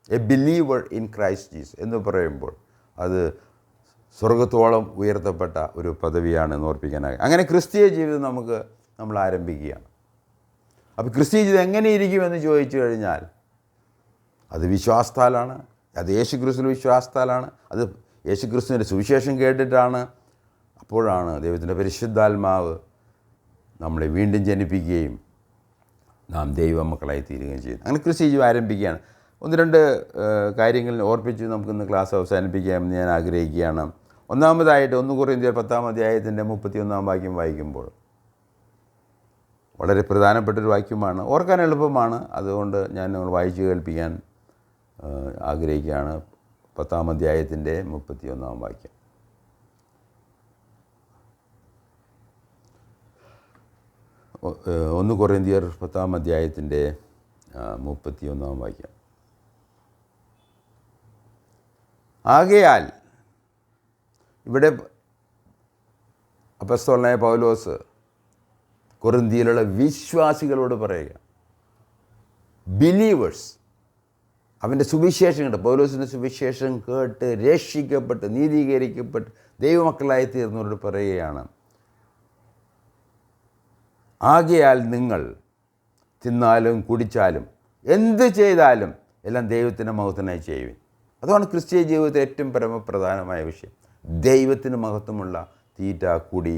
A believer in Christ Jesus എന്ന് പറയുമ്പോൾ, അത് സ്വർഗത്തോളം ഉയർത്തപ്പെട്ട ഒരു പദവിയാണ് എന്ന് ഓർപ്പിക്കാനായി. അങ്ങനെ ക്രിസ്തീയ ജീവിതം നമ്മൾ ആരംഭിക്കുകയാണ്. അപ്പോൾ ക്രിസ്തീയ ജീവിതം എങ്ങനെയിരിക്കുമെന്ന് ചോദിച്ചു കഴിഞ്ഞാൽ അത് വിശ്വാസത്താലാണ്, അത് യേശുക്രിസ്തുവിൻ്റെ വിശ്വാസത്താലാണ്, അത് യേശുക്രിസ്തുവിൻ്റെ സുവിശേഷം കേട്ടിട്ടാണ്. അപ്പോഴാണ് ദൈവത്തിൻ്റെ പരിശുദ്ധാത്മാവ് നമ്മളെ വീണ്ടും ജനിപ്പിക്കുകയും നാം ദൈവമക്കളായി തീരുകയും ചെയ്യുന്നു. അങ്ങനെ ക്രിസ്തീയ ജീവിതം ആരംഭിക്കുകയാണ്. ഒന്ന് രണ്ട് കാര്യങ്ങൾ ഓർപ്പിച്ച് നമുക്കിന്ന് ക്ലാസ് അവസാനിപ്പിക്കാമെന്ന് ഞാൻ ആഗ്രഹിക്കുകയാണ്. ഒന്നാമതായിട്ട് 1 കൊരിന്ത്യർ 10-ാം അധ്യായത്തിൻ്റെ 31-ാം വാക്യം വായിക്കുമ്പോൾ വളരെ പ്രധാനപ്പെട്ടൊരു വാക്യമാണ്, ഓർക്കാൻ എളുപ്പമാണ്. അതുകൊണ്ട് ഞാൻ നിങ്ങൾ വായിച്ച് കേൾപ്പിക്കാൻ ആഗ്രഹിക്കുകയാണ്. 10-ാം അധ്യായത്തിൻ്റെ 31-ാം വാക്യം. ഒന്ന് കൊരിന്ത്യർ 10-ാം അധ്യായത്തിൻ്റെ 31-ാം വാക്യം. ആകയാൽ ഇവിടെ അപ്പോസ്തലനായ പൗലോസ് കൊരിന്ത്യയിലുള്ള വിശ്വാസികളോട് പറയുക, ബിലീവേഴ്സ്, അവൻ്റെ സുവിശേഷം കേട്ട്, പൗലോസിൻ്റെ സുവിശേഷം കേട്ട് രക്ഷിക്കപ്പെട്ട് നീതീകരിക്കപ്പെട്ട് ദൈവമക്കളായി തീർന്നവരോട് പറയുകയാണ്, ആകയാൽ നിങ്ങൾ തിന്നാലും കുടിച്ചാലും എന്ത് ചെയ്താലും എല്ലാം ദൈവത്തിൻ്റെ മഹത്വത്തിനായി ചെയ്യുവിൻ. അതാണ് ക്രിസ്തീയ ജീവിതത്തിലെ ഏറ്റവും പരമപ്രധാനമായ വിഷയം. ദൈവത്തിന് മഹത്വമുള്ള തീറ്റ കുടി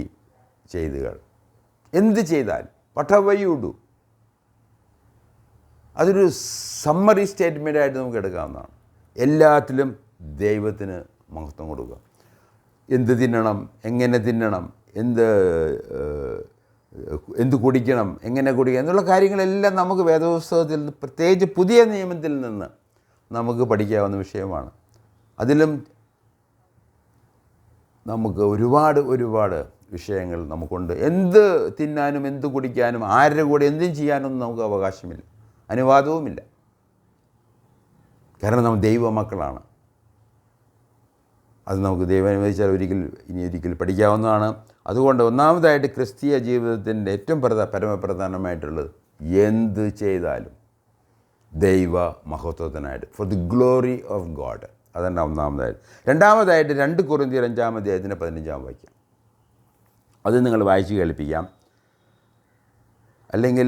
ചെയ്തുകൾ എന്ത് ചെയ്താൽ whatever you do, അതൊരു സമ്മറി സ്റ്റേറ്റ്മെൻറ്റായിട്ട് നമുക്ക് എടുക്കാവുന്നതാണ്. എല്ലാത്തിലും ദൈവത്തിന് മഹത്വം കൊടുക്കുക. എന്ത് തിന്നണം, എങ്ങനെ തിന്നണം, എന്ത് കുടിക്കണം, എങ്ങനെ കുടിക്കണം എന്നുള്ള കാര്യങ്ങളെല്ലാം നമുക്ക് വേദപുസ്തകത്തിൽ നിന്ന്, പ്രത്യേകിച്ച് പുതിയ നിയമത്തിൽ നിന്ന് നമുക്ക് പഠിക്കാവുന്ന വിഷയമാണ്. അതിലും നമുക്ക് ഒരുപാട് വിഷയങ്ങൾ നമുക്കുണ്ട്. എന്ത് തിന്നാനും എന്ത് കുടിക്കാനും ആരുടെ കൂടെ എന്തും ചെയ്യാനൊന്നും നമുക്ക് അവകാശമില്ല, അനുവാദവുമില്ല. കാരണം നമ്മൾ ദൈവമക്കളാണ്. അത് നമുക്ക് ദൈവം അനുവദിച്ചാൽ ഒരിക്കൽ പഠിക്കാവുന്നതാണ്. അതുകൊണ്ട് ഒന്നാമതായിട്ട് ക്രിസ്തീയ ജീവിതത്തിൻ്റെ ഏറ്റവും പരമപ്രധാനമായിട്ടുള്ളത് എന്ത് ചെയ്താലും ദൈവ മഹത്വത്തിനായിട്ട്, for the glory of God. അതാണ് ഒന്നാമതായിട്ട്. രണ്ടാമതായിട്ട് 2 കൊരിന്ത്യർ 5-ാം അധ്യായത്തിൻ്റെ 15-ാം വാക്യം. അത് നിങ്ങൾ വായിച്ച് കേൾപ്പിക്കാം. അല്ലെങ്കിൽ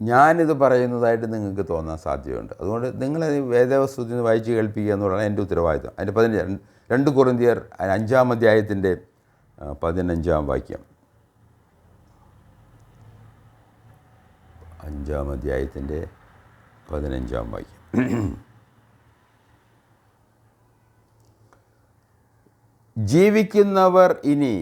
ഞാനിത് പറയുന്നതായിട്ട് നിങ്ങൾക്ക് തോന്നാൻ സാധ്യതയുണ്ട്. അതുകൊണ്ട് നിങ്ങൾ വേദവസ്തുതിൽ നിന്ന് വായിച്ച് കേൾപ്പിക്കുക എന്നുള്ളതാണ് എൻ്റെ ഉത്തരവാദിത്വം. അതിൻ്റെ 2 കൊരിന്ത്യർ 5-ാം അധ്യായത്തിൻ്റെ 15-ാം വാക്യം. 5-ാം അധ്യായത്തിൻ്റെ 15-ാം വാക്യം. ജീവിക്കുന്നവർ ഇനി,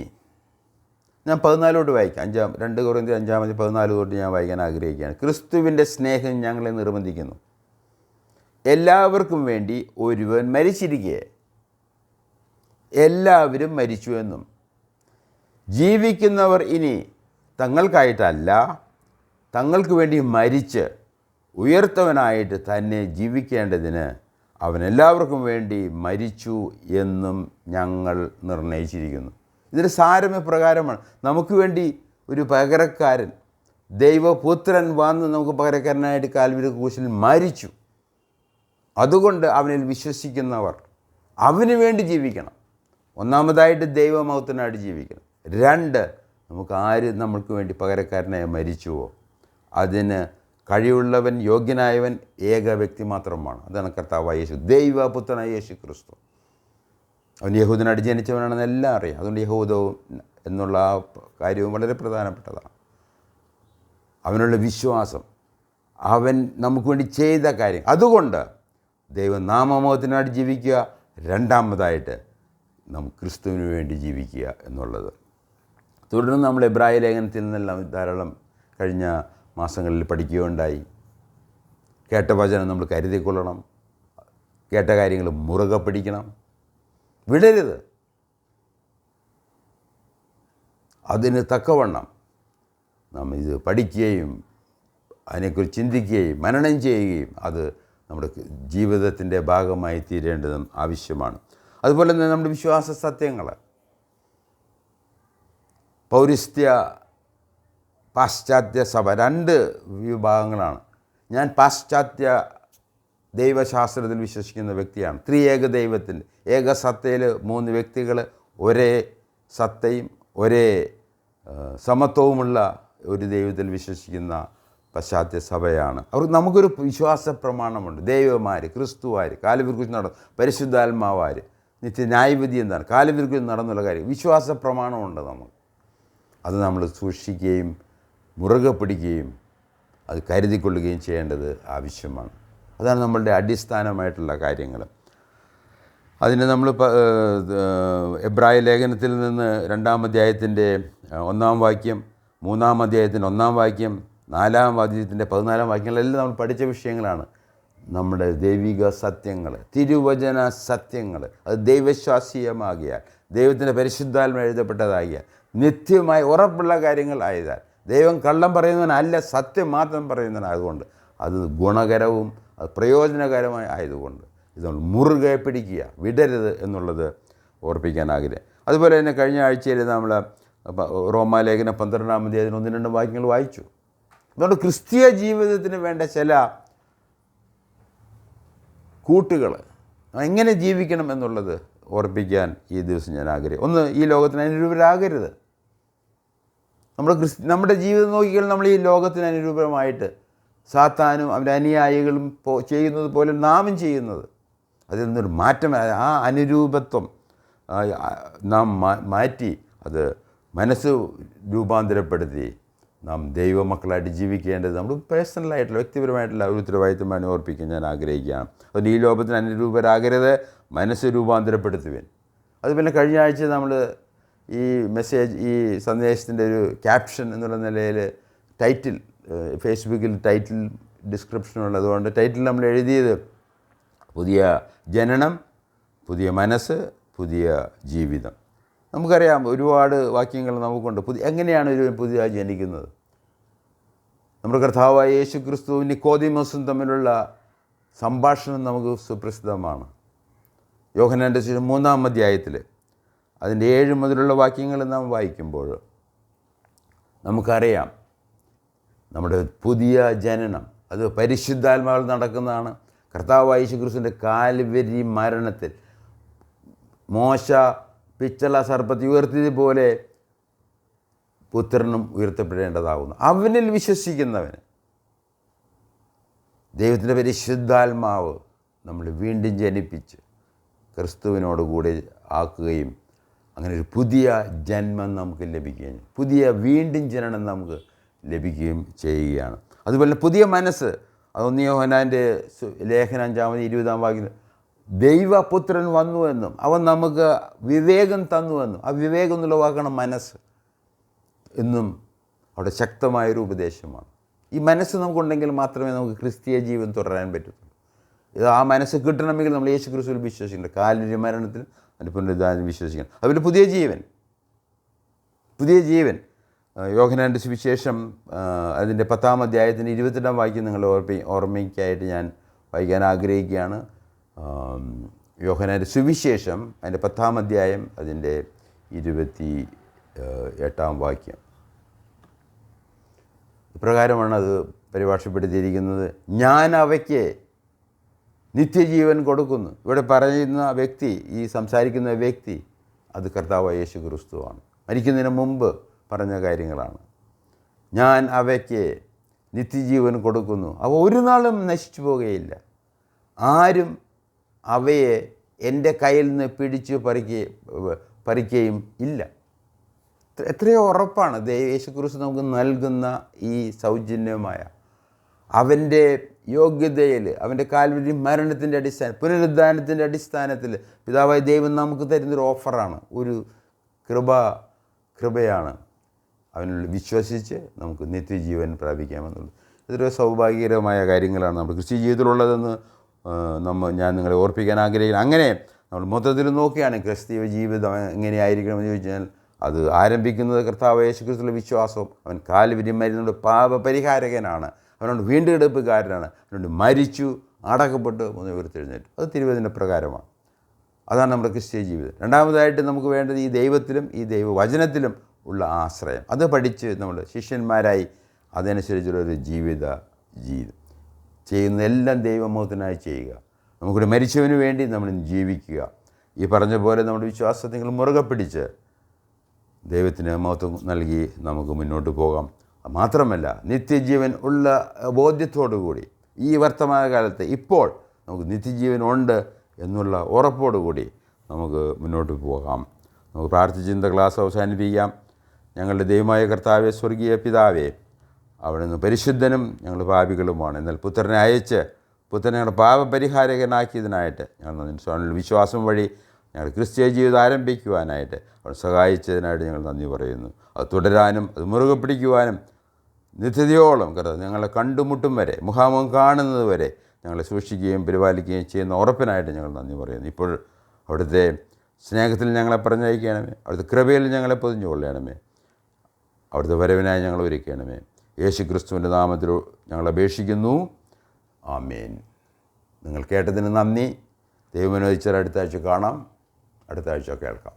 ഞാൻ 14 വായിക്കാം. 2 കൊരിന്ത്യർ 5-ാം അധ്യായം 14 തൊട്ട് ഞാൻ വായിക്കാൻ ആഗ്രഹിക്കുകയാണ്. ക്രിസ്തുവിൻ്റെ സ്നേഹം ഞങ്ങളെ നിർബന്ധിക്കുന്നു, എല്ലാവർക്കും വേണ്ടി ഒരുവൻ മരിച്ചിരിക്കെ എല്ലാവരും മരിച്ചുവെന്നും ജീവിക്കുന്നവർ ഇനി തങ്ങൾക്കായിട്ടല്ല തങ്ങൾക്ക് വേണ്ടി മരിച്ച് ഉയർത്തവനായിട്ട് തന്നെ ജീവിക്കേണ്ടതിന് അവൻ എല്ലാവർക്കും വേണ്ടി മരിച്ചു എന്നും ഞങ്ങൾ നിർണയിച്ചിരിക്കുന്നു. ഇതിൻ്റെ സാരം പ്രകാരമാണ്. നമുക്ക് വേണ്ടി ഒരു പകരക്കാരൻ, ദൈവപുത്രൻ വന്ന് നമുക്ക് പകരക്കാരനായിട്ട് കാൽവരി ക്രൂശിൽ മരിച്ചു. അതുകൊണ്ട് അവനിൽ വിശ്വസിക്കുന്നവർ അവന് വേണ്ടി ജീവിക്കണം. ഒന്നാമതായിട്ട് ദൈവമഹത്വത്തിനായിട്ട് ജീവിക്കണം. 2, നമ്മൾക്ക് വേണ്ടി പകരക്കാരനായി മരിച്ചുവോ അതിന് കഴിവുള്ളവൻ, യോഗ്യനായവൻ ഏക വ്യക്തി മാത്രമാണ്. അതാണ് കർത്താവായ യേശു, ദൈവപുത്രനായ യേശു ക്രിസ്തു. അവൻ യഹൂദനായിട്ട് ജനിച്ചവനാണെന്ന് എല്ലാം അറിയാം. അതുകൊണ്ട് യഹൂദവും എന്നുള്ള ആ കാര്യവും വളരെ പ്രധാനപ്പെട്ടതാണ്. അവനുള്ള വിശ്വാസം, അവൻ നമുക്ക് വേണ്ടി ചെയ്ത കാര്യം, അതുകൊണ്ട് ദൈവനാമമഹത്വത്തിനായിട്ട് ജീവിക്കുക. രണ്ടാമതായിട്ട് നമുക്ക് ക്രിസ്തുവിന് വേണ്ടി ജീവിക്കുക എന്നുള്ളത്. തുടർന്ന് നമ്മൾ എബ്രായ ലേഖനത്തിൽ നിന്നെല്ലാം ധാരാളം കഴിഞ്ഞ മാസങ്ങളിൽ പഠിക്കുകയുണ്ടായി. കേട്ട വചനം നമ്മൾ കരുതിക്കൊള്ളണം, കേട്ട കാര്യങ്ങൾ മുറുകെ പിടിക്കണം, വിടരുത്. അതിന് തക്കവണ്ണം നാം ഇത് പഠിക്കുകയും അതിനെക്കുറിച്ച് ചിന്തിക്കുകയും മനനം ചെയ്യുകയും അത് നമ്മുടെ ജീവിതത്തിൻ്റെ ഭാഗമായി തീരേണ്ടതും ആവശ്യമാണ്. അതുപോലെ തന്നെ നമ്മുടെ വിശ്വാസ സത്യങ്ങൾ, പൗരസ്ത്യ പാശ്ചാത്യ സഭ 2 വിഭാഗങ്ങളാണ്. ഞാൻ പാശ്ചാത്യ ദൈവശാസ്ത്രത്തിൽ വിശ്വസിക്കുന്ന വ്യക്തിയാണ്. ത്രിയേക ദൈവത്തിൽ, ഏകസത്തയിൽ 3 വ്യക്തികൾ ഒരേ സത്തയും ഒരേ സമത്വവുമുള്ള ഒരു ദൈവത്തിൽ വിശ്വസിക്കുന്ന പാശ്ചാത്യ സഭയാണ്. അവർക്ക് നമുക്കൊരു വിശ്വാസ പ്രമാണമുണ്ട്. ദൈവമാർ, ക്രിസ്തുവാർ, കാലവിർക്കുറിച്ച് നടന്നു, പരിശുദ്ധാത്മാവാർ, നിത്യന്യായവിധി എന്താണ്, കാലവിർക്കുറിച്ച് നടന്നുള്ള കാര്യം, വിശ്വാസ പ്രമാണമുണ്ട് നമുക്ക്. അത് നമ്മൾ സൂക്ഷിക്കുകയും മുറുകെ പിടിക്കുകയും അത് കരുതിക്കൊള്ളുകയും ചെയ്യേണ്ടത് ആവശ്യമാണ്. അതാണ് നമ്മളുടെ അടിസ്ഥാനമായിട്ടുള്ള കാര്യങ്ങൾ. അതിന് നമ്മൾ എബ്രായ ലേഖനത്തിൽ നിന്ന് 2-ാം അധ്യായത്തിൻ്റെ 1-ാം വാക്യം, 3-ാം അധ്യായത്തിൻ്റെ 1-ാം വാക്യം, 4-ാം അധ്യായത്തിൻ്റെ 14-ാം വാക്യങ്ങളെല്ലാം നമ്മൾ പഠിച്ച വിഷയങ്ങളാണ്. നമ്മുടെ ദൈവിക സത്യങ്ങൾ, തിരുവചന സത്യങ്ങൾ, അത് ദൈവശ്വാസീയമാകിയാൽ, ദൈവത്തിൻ്റെ പരിശുദ്ധാത്മ എഴുതപ്പെട്ടതാകിയാൽ, നിത്യമായി ഉറപ്പുള്ള കാര്യങ്ങൾ ആയതാൽ, ദൈവം കള്ളം പറയുന്നവനല്ല, സത്യം മാത്രം പറയുന്നവനായതുകൊണ്ട് അത് ഗുണകരവും അത് പ്രയോജനകരമായി ആയതുകൊണ്ട് ഇത് നമ്മൾ മുറുകെ പിടിക്കുക, വിടരുത് എന്നുള്ളത് ഓർപ്പിക്കാൻ ആഗ്രഹം. അതുപോലെ തന്നെ കഴിഞ്ഞ ആഴ്ചയിൽ നമ്മൾ റോമാലേഖനം 12-ാം അധ്യായത്തിന് 1-2 വാക്യങ്ങൾ വായിച്ചു. അതുകൊണ്ട് ക്രിസ്തീയ ജീവിതത്തിന് വേണ്ട ചില കൂട്ടുകൾ എങ്ങനെ ജീവിക്കണം എന്നുള്ളത് ഓർപ്പിക്കാൻ ഈ ദിവസം ഞാൻ ആഗ്രഹിക്കും. ഒന്ന്, ഈ ലോകത്തിന് അനുരൂപരാകരുത്. നമ്മുടെ ജീവിതം നോക്കിയാൽ നമ്മൾ ഈ ലോകത്തിന് അനുരൂപമായിട്ട് സാത്താനും അവൻ്റെ അനുയായികളും ചെയ്യുന്നത് പോലെ നാമും ചെയ്യുന്നത്, അതിൽ നിന്നൊരു മാറ്റം. ആ അനുരൂപത്വം നാം മാറ്റി അത് മനസ്സ് രൂപാന്തരപ്പെടുത്തി നാം ദൈവമക്കളായിട്ട് ജീവിക്കേണ്ടത് നമ്മൾ പേഴ്സണലായിട്ടുള്ള വ്യക്തിപരമായിട്ടുള്ള ഒരു ഉത്തരവാദിത്തമാണ് ഓർപ്പിക്കാൻ ഞാൻ ആഗ്രഹിക്കുകയാണ്. അതുകൊണ്ട് ഈ ലോകത്തിന് അനുരൂപരാകരുത്, മനസ്സ് രൂപാന്തരപ്പെടുത്തുവാൻ. അതുപോലെ കഴിഞ്ഞ ആഴ്ച നമ്മൾ ഈ മെസ്സേജ്, ഈ സന്ദേശത്തിൻ്റെ ഒരു ക്യാപ്ഷൻ എന്നുള്ള നിലയിൽ ടൈറ്റിൽ, ഫേസ്ബുക്കിൽ ടൈറ്റിൽ ഡിസ്ക്രിപ്ഷനുള്ളതുകൊണ്ട് ടൈറ്റിൽ നമ്മൾ എഴുതിയത് പുതിയ ജനനം, പുതിയ മനസ്സ്, പുതിയ ജീവിതം. നമുക്കറിയാം ഒരുപാട് വാക്യങ്ങൾ നമുക്കുണ്ട്. എങ്ങനെയാണ് ഒരു പുതിയ ജനിക്കുന്നത്? നമ്മുടെ കർത്താവായ യേശു ക്രിസ്തുവും നിക്കോദീമോസും തമ്മിലുള്ള സംഭാഷണം നമുക്ക് സുപ്രസിദ്ധമാണ്. യോഹന്നാൻ്റെ സുവിശേഷം 3-ാം അധ്യായത്തിൽ അതിൻ്റെ 7 മുതലുള്ള വാക്യങ്ങൾ നാം വായിക്കുമ്പോൾ നമുക്കറിയാം നമ്മുടെ പുതിയ ജനനം അത് പരിശുദ്ധാത്മാവിൽ നടക്കുന്നതാണ്. കർത്താവായ യേശു ക്രിസ്തുവിൻ്റെ കാൽവരി മരണത്തിൽ മോശ പിച്ചള സർപ്പത്തെ ഉയർത്തിയതുപോലെ പുത്രനും ഉയർത്തപ്പെടേണ്ടതാകുന്നു. അവനിൽ വിശ്വസിക്കുന്നവന് ദൈവത്തിൻ്റെ പരിശുദ്ധാത്മാവ് നമ്മൾ വീണ്ടും ജനിപ്പിച്ച് ക്രിസ്തുവിനോട് കൂടി ആക്കുകയും അങ്ങനെ ഒരു പുതിയ ജന്മം നമുക്ക് ലഭിക്കുകയും പുതിയ വീണ്ടും ജനനം നമുക്ക് ലഭിക്കുകയും ചെയ്യുകയാണ്. അതുപോലെ പുതിയ മനസ്സ്, അത് 1 യോഹന്നാൻ്റെ ലേഖനം 5-ാം 20-ാം വാക്യം, ദൈവപുത്രൻ വന്നുവെന്നും അവൻ നമുക്ക് വിവേകം തന്നുവെന്നും, ആ വിവേകം എന്നുള്ള വാക്കാണ് മനസ്സ് എന്നും അവിടെ ശക്തമായൊരു ഉപദേശമാണ്. ഈ മനസ്സ് നമുക്കുണ്ടെങ്കിൽ മാത്രമേ നമുക്ക് ക്രിസ്തീയ ജീവിതം തുടരാൻ പറ്റത്തുള്ളൂ. ഇത് ആ മനസ്സ് കിട്ടണമെങ്കിൽ നമ്മൾ യേശു ക്രിസ്തുവിൽ വിശ്വസിക്കണം, കാൽവരി മരണത്തിൽ അതിൻ്റെ പുനരുദ്ധാനത്തിൽ വിശ്വസിക്കണം. അതുപോലെ പുതിയ ജീവൻ യോഹന്നാൻ്റെ സുവിശേഷം അതിൻ്റെ 10-ാം അധ്യായത്തിൻ്റെ 22-ാം വാക്യം നിങ്ങൾ ഓർമ്മയ്ക്കായിട്ട് ഞാൻ വായിക്കാൻ ആഗ്രഹിക്കുകയാണ്. യോഹന്നാൻ്റെ സുവിശേഷം അതിൻ്റെ 10-ാം അധ്യായം അതിൻ്റെ 28-ാം വാക്യം. ഇപ്രകാരമാണ് അത് പരിഭാഷപ്പെടുത്തിയിരിക്കുന്നത്: ഞാൻ അവയ്ക്ക് നിത്യജീവൻ കൊടുക്കുന്നു. ഇവിടെ പറയുന്ന വ്യക്തി, ഈ സംസാരിക്കുന്ന വ്യക്തി, അത് കർത്താവായ യേശു ക്രിസ്തുവാണ്. മരിക്കുന്നതിന് മുമ്പ് പറഞ്ഞ കാര്യങ്ങളാണ്. ഞാൻ അവയ്ക്ക് നിത്യജീവൻ കൊടുക്കുന്നു, അവ ഒരു നാളും നശിച്ചു പോകുകയില്ല, ആരും അവയെ എൻ്റെ കയ്യിൽ നിന്ന് പിടിച്ച് പറിക്കുകയും ഇല്ല. എത്രയോ ഉറപ്പാണ് യേശു ക്രിസ്തു നമുക്ക് നൽകുന്ന ഈ സൗജന്യമായ അവൻ്റെ യോഗ്യതയിൽ, അവൻ്റെ കാൽവരി മരണത്തിൻ്റെ പുനരുദ്ധാനത്തിൻ്റെ അടിസ്ഥാനത്തിൽ പിതാവായ ദൈവം നമുക്ക് തരുന്നൊരു ഓഫറാണ്, ഒരു കൃപയാണ്. അവനിൽ വിശ്വസിച്ച് നമുക്ക് നിത്യജീവൻ പ്രാപിക്കാമെന്നുള്ളത്. ഇതൊരു സൗഭാഗ്യകരമായ കാര്യങ്ങളാണ് നമ്മുടെ ക്രിസ്ത്യ ജീവിതത്തിലുള്ളതെന്ന് ഞാൻ നിങ്ങളെ ഓർപ്പിക്കാൻ ആഗ്രഹിക്കുന്നു. അങ്ങനെ നമ്മൾ മൊത്തത്തിൽ നോക്കുകയാണെങ്കിൽ ക്രിസ്തീയ ജീവിതം എങ്ങനെയായിരിക്കണമെന്ന് ചോദിച്ചാൽ അത് ആരംഭിക്കുന്നത് കർത്താവ് യേശു ക്രിസ്തുവിലെ വിശ്വാസവും, അവൻ കാൽവരി മരുന്നുകൊണ്ട് പാപപരിഹാരകനാണ്, അവനോട് വീണ്ടെടുപ്പുകാരനാണ്, അവനോട് മരിച്ചു, അടക്കപ്പെട്ട് ഉയർത്തെഴുന്നേറ്റു. അത് തിരുവചന പ്രകാരമാണ്. അതാണ് നമ്മുടെ ക്രിസ്തീയ ജീവിതം. രണ്ടാമതായിട്ട് നമുക്ക് വേണ്ടത് ഈ ദൈവത്തിലും ഈ ദൈവവചനത്തിലും ഉള്ള ആശ്രയം. അത് പഠിച്ച് നമ്മൾ ശിഷ്യന്മാരായി അതനുസരിച്ചുള്ളൊരു ജീവിതം ചെയ്യുന്നതെല്ലാം ദൈവമോഹത്തിനായി ചെയ്യുക. നമുക്കൊരു മരിച്ചവന് വേണ്ടി നമ്മൾ ജീവിക്കുക. ഈ പറഞ്ഞ പോലെ നമ്മുടെ വിശ്വാസത്തെ നിങ്ങൾ മുറുകെ പിടിച്ച് ദൈവത്തിന് മഹത്വം നൽകി നമുക്ക് മുന്നോട്ട് പോകാം. മാത്രമല്ല, നിത്യജീവൻ ഉള്ള ബോധ്യത്തോടു കൂടി ഈ വർത്തമാനകാലത്ത് ഇപ്പോൾ നമുക്ക് നിത്യജീവൻ ഉണ്ട് എന്നുള്ള ഉറപ്പോടുകൂടി നമുക്ക് മുന്നോട്ട് പോകാം. നമുക്ക് പ്രാർത്ഥിച്ച് ഇന്നത്തെ ക്ലാസ് അവസാനിപ്പിക്കാം. ഞങ്ങളുടെ ദൈവമായ കർത്താവേ, സ്വർഗീയ പിതാവേ, അവിടുന്ന് പരിശുദ്ധനും ഞങ്ങൾ പാപികളുമാണ്. എന്നാൽ പുത്രനെ അയച്ച് പുത്രനെ ഞങ്ങളുടെ പാപപരിഹാരകനാക്കിയതിനായിട്ട് ഞങ്ങൾ വിശ്വാസം വഴി ഞങ്ങൾ ക്രിസ്തീയ ജീവിതം ആരംഭിക്കുവാനായിട്ട് അവൻ സഹായിച്ചതിനായിട്ട് ഞങ്ങൾ നന്ദി പറയുന്നു. അത് തുടരാനും അത് മുറുകെ പിടിക്കുവാനും നിത്യതയോളം ഞങ്ങളെ കണ്ടുമുട്ടും വരെ, മുഖാമുഖം കാണുന്നത് വരെ ഞങ്ങളെ സൂക്ഷിക്കുകയും പരിപാലിക്കുകയും ചെയ്യുന്ന ഉറപ്പിനായിട്ട് ഞങ്ങൾ നന്ദി പറയുന്നു. ഇപ്പോൾ അവിടുത്തെ സ്നേഹത്തിൽ ഞങ്ങളെ പറഞ്ഞയക്കണമേ, അവിടുത്തെ കൃപയിൽ ഞങ്ങളെ പൊതിഞ്ഞുകൊള്ളണമേ, അവിടുത്തെ വരവിനായി ഞങ്ങൾ ഒരുക്കണമേ. യേശു ക്രിസ്തുവിൻ്റെ നാമത്തിൽ ഞങ്ങൾ അപേക്ഷിക്കുന്നു. ആമേൻ. നിങ്ങൾ കേട്ടതിന് നന്ദി. ദൈവം അനുവദിച്ചാൽ അടുത്ത ആഴ്ച കാണാം, അടുത്ത ആഴ്ച കേൾക്കാം.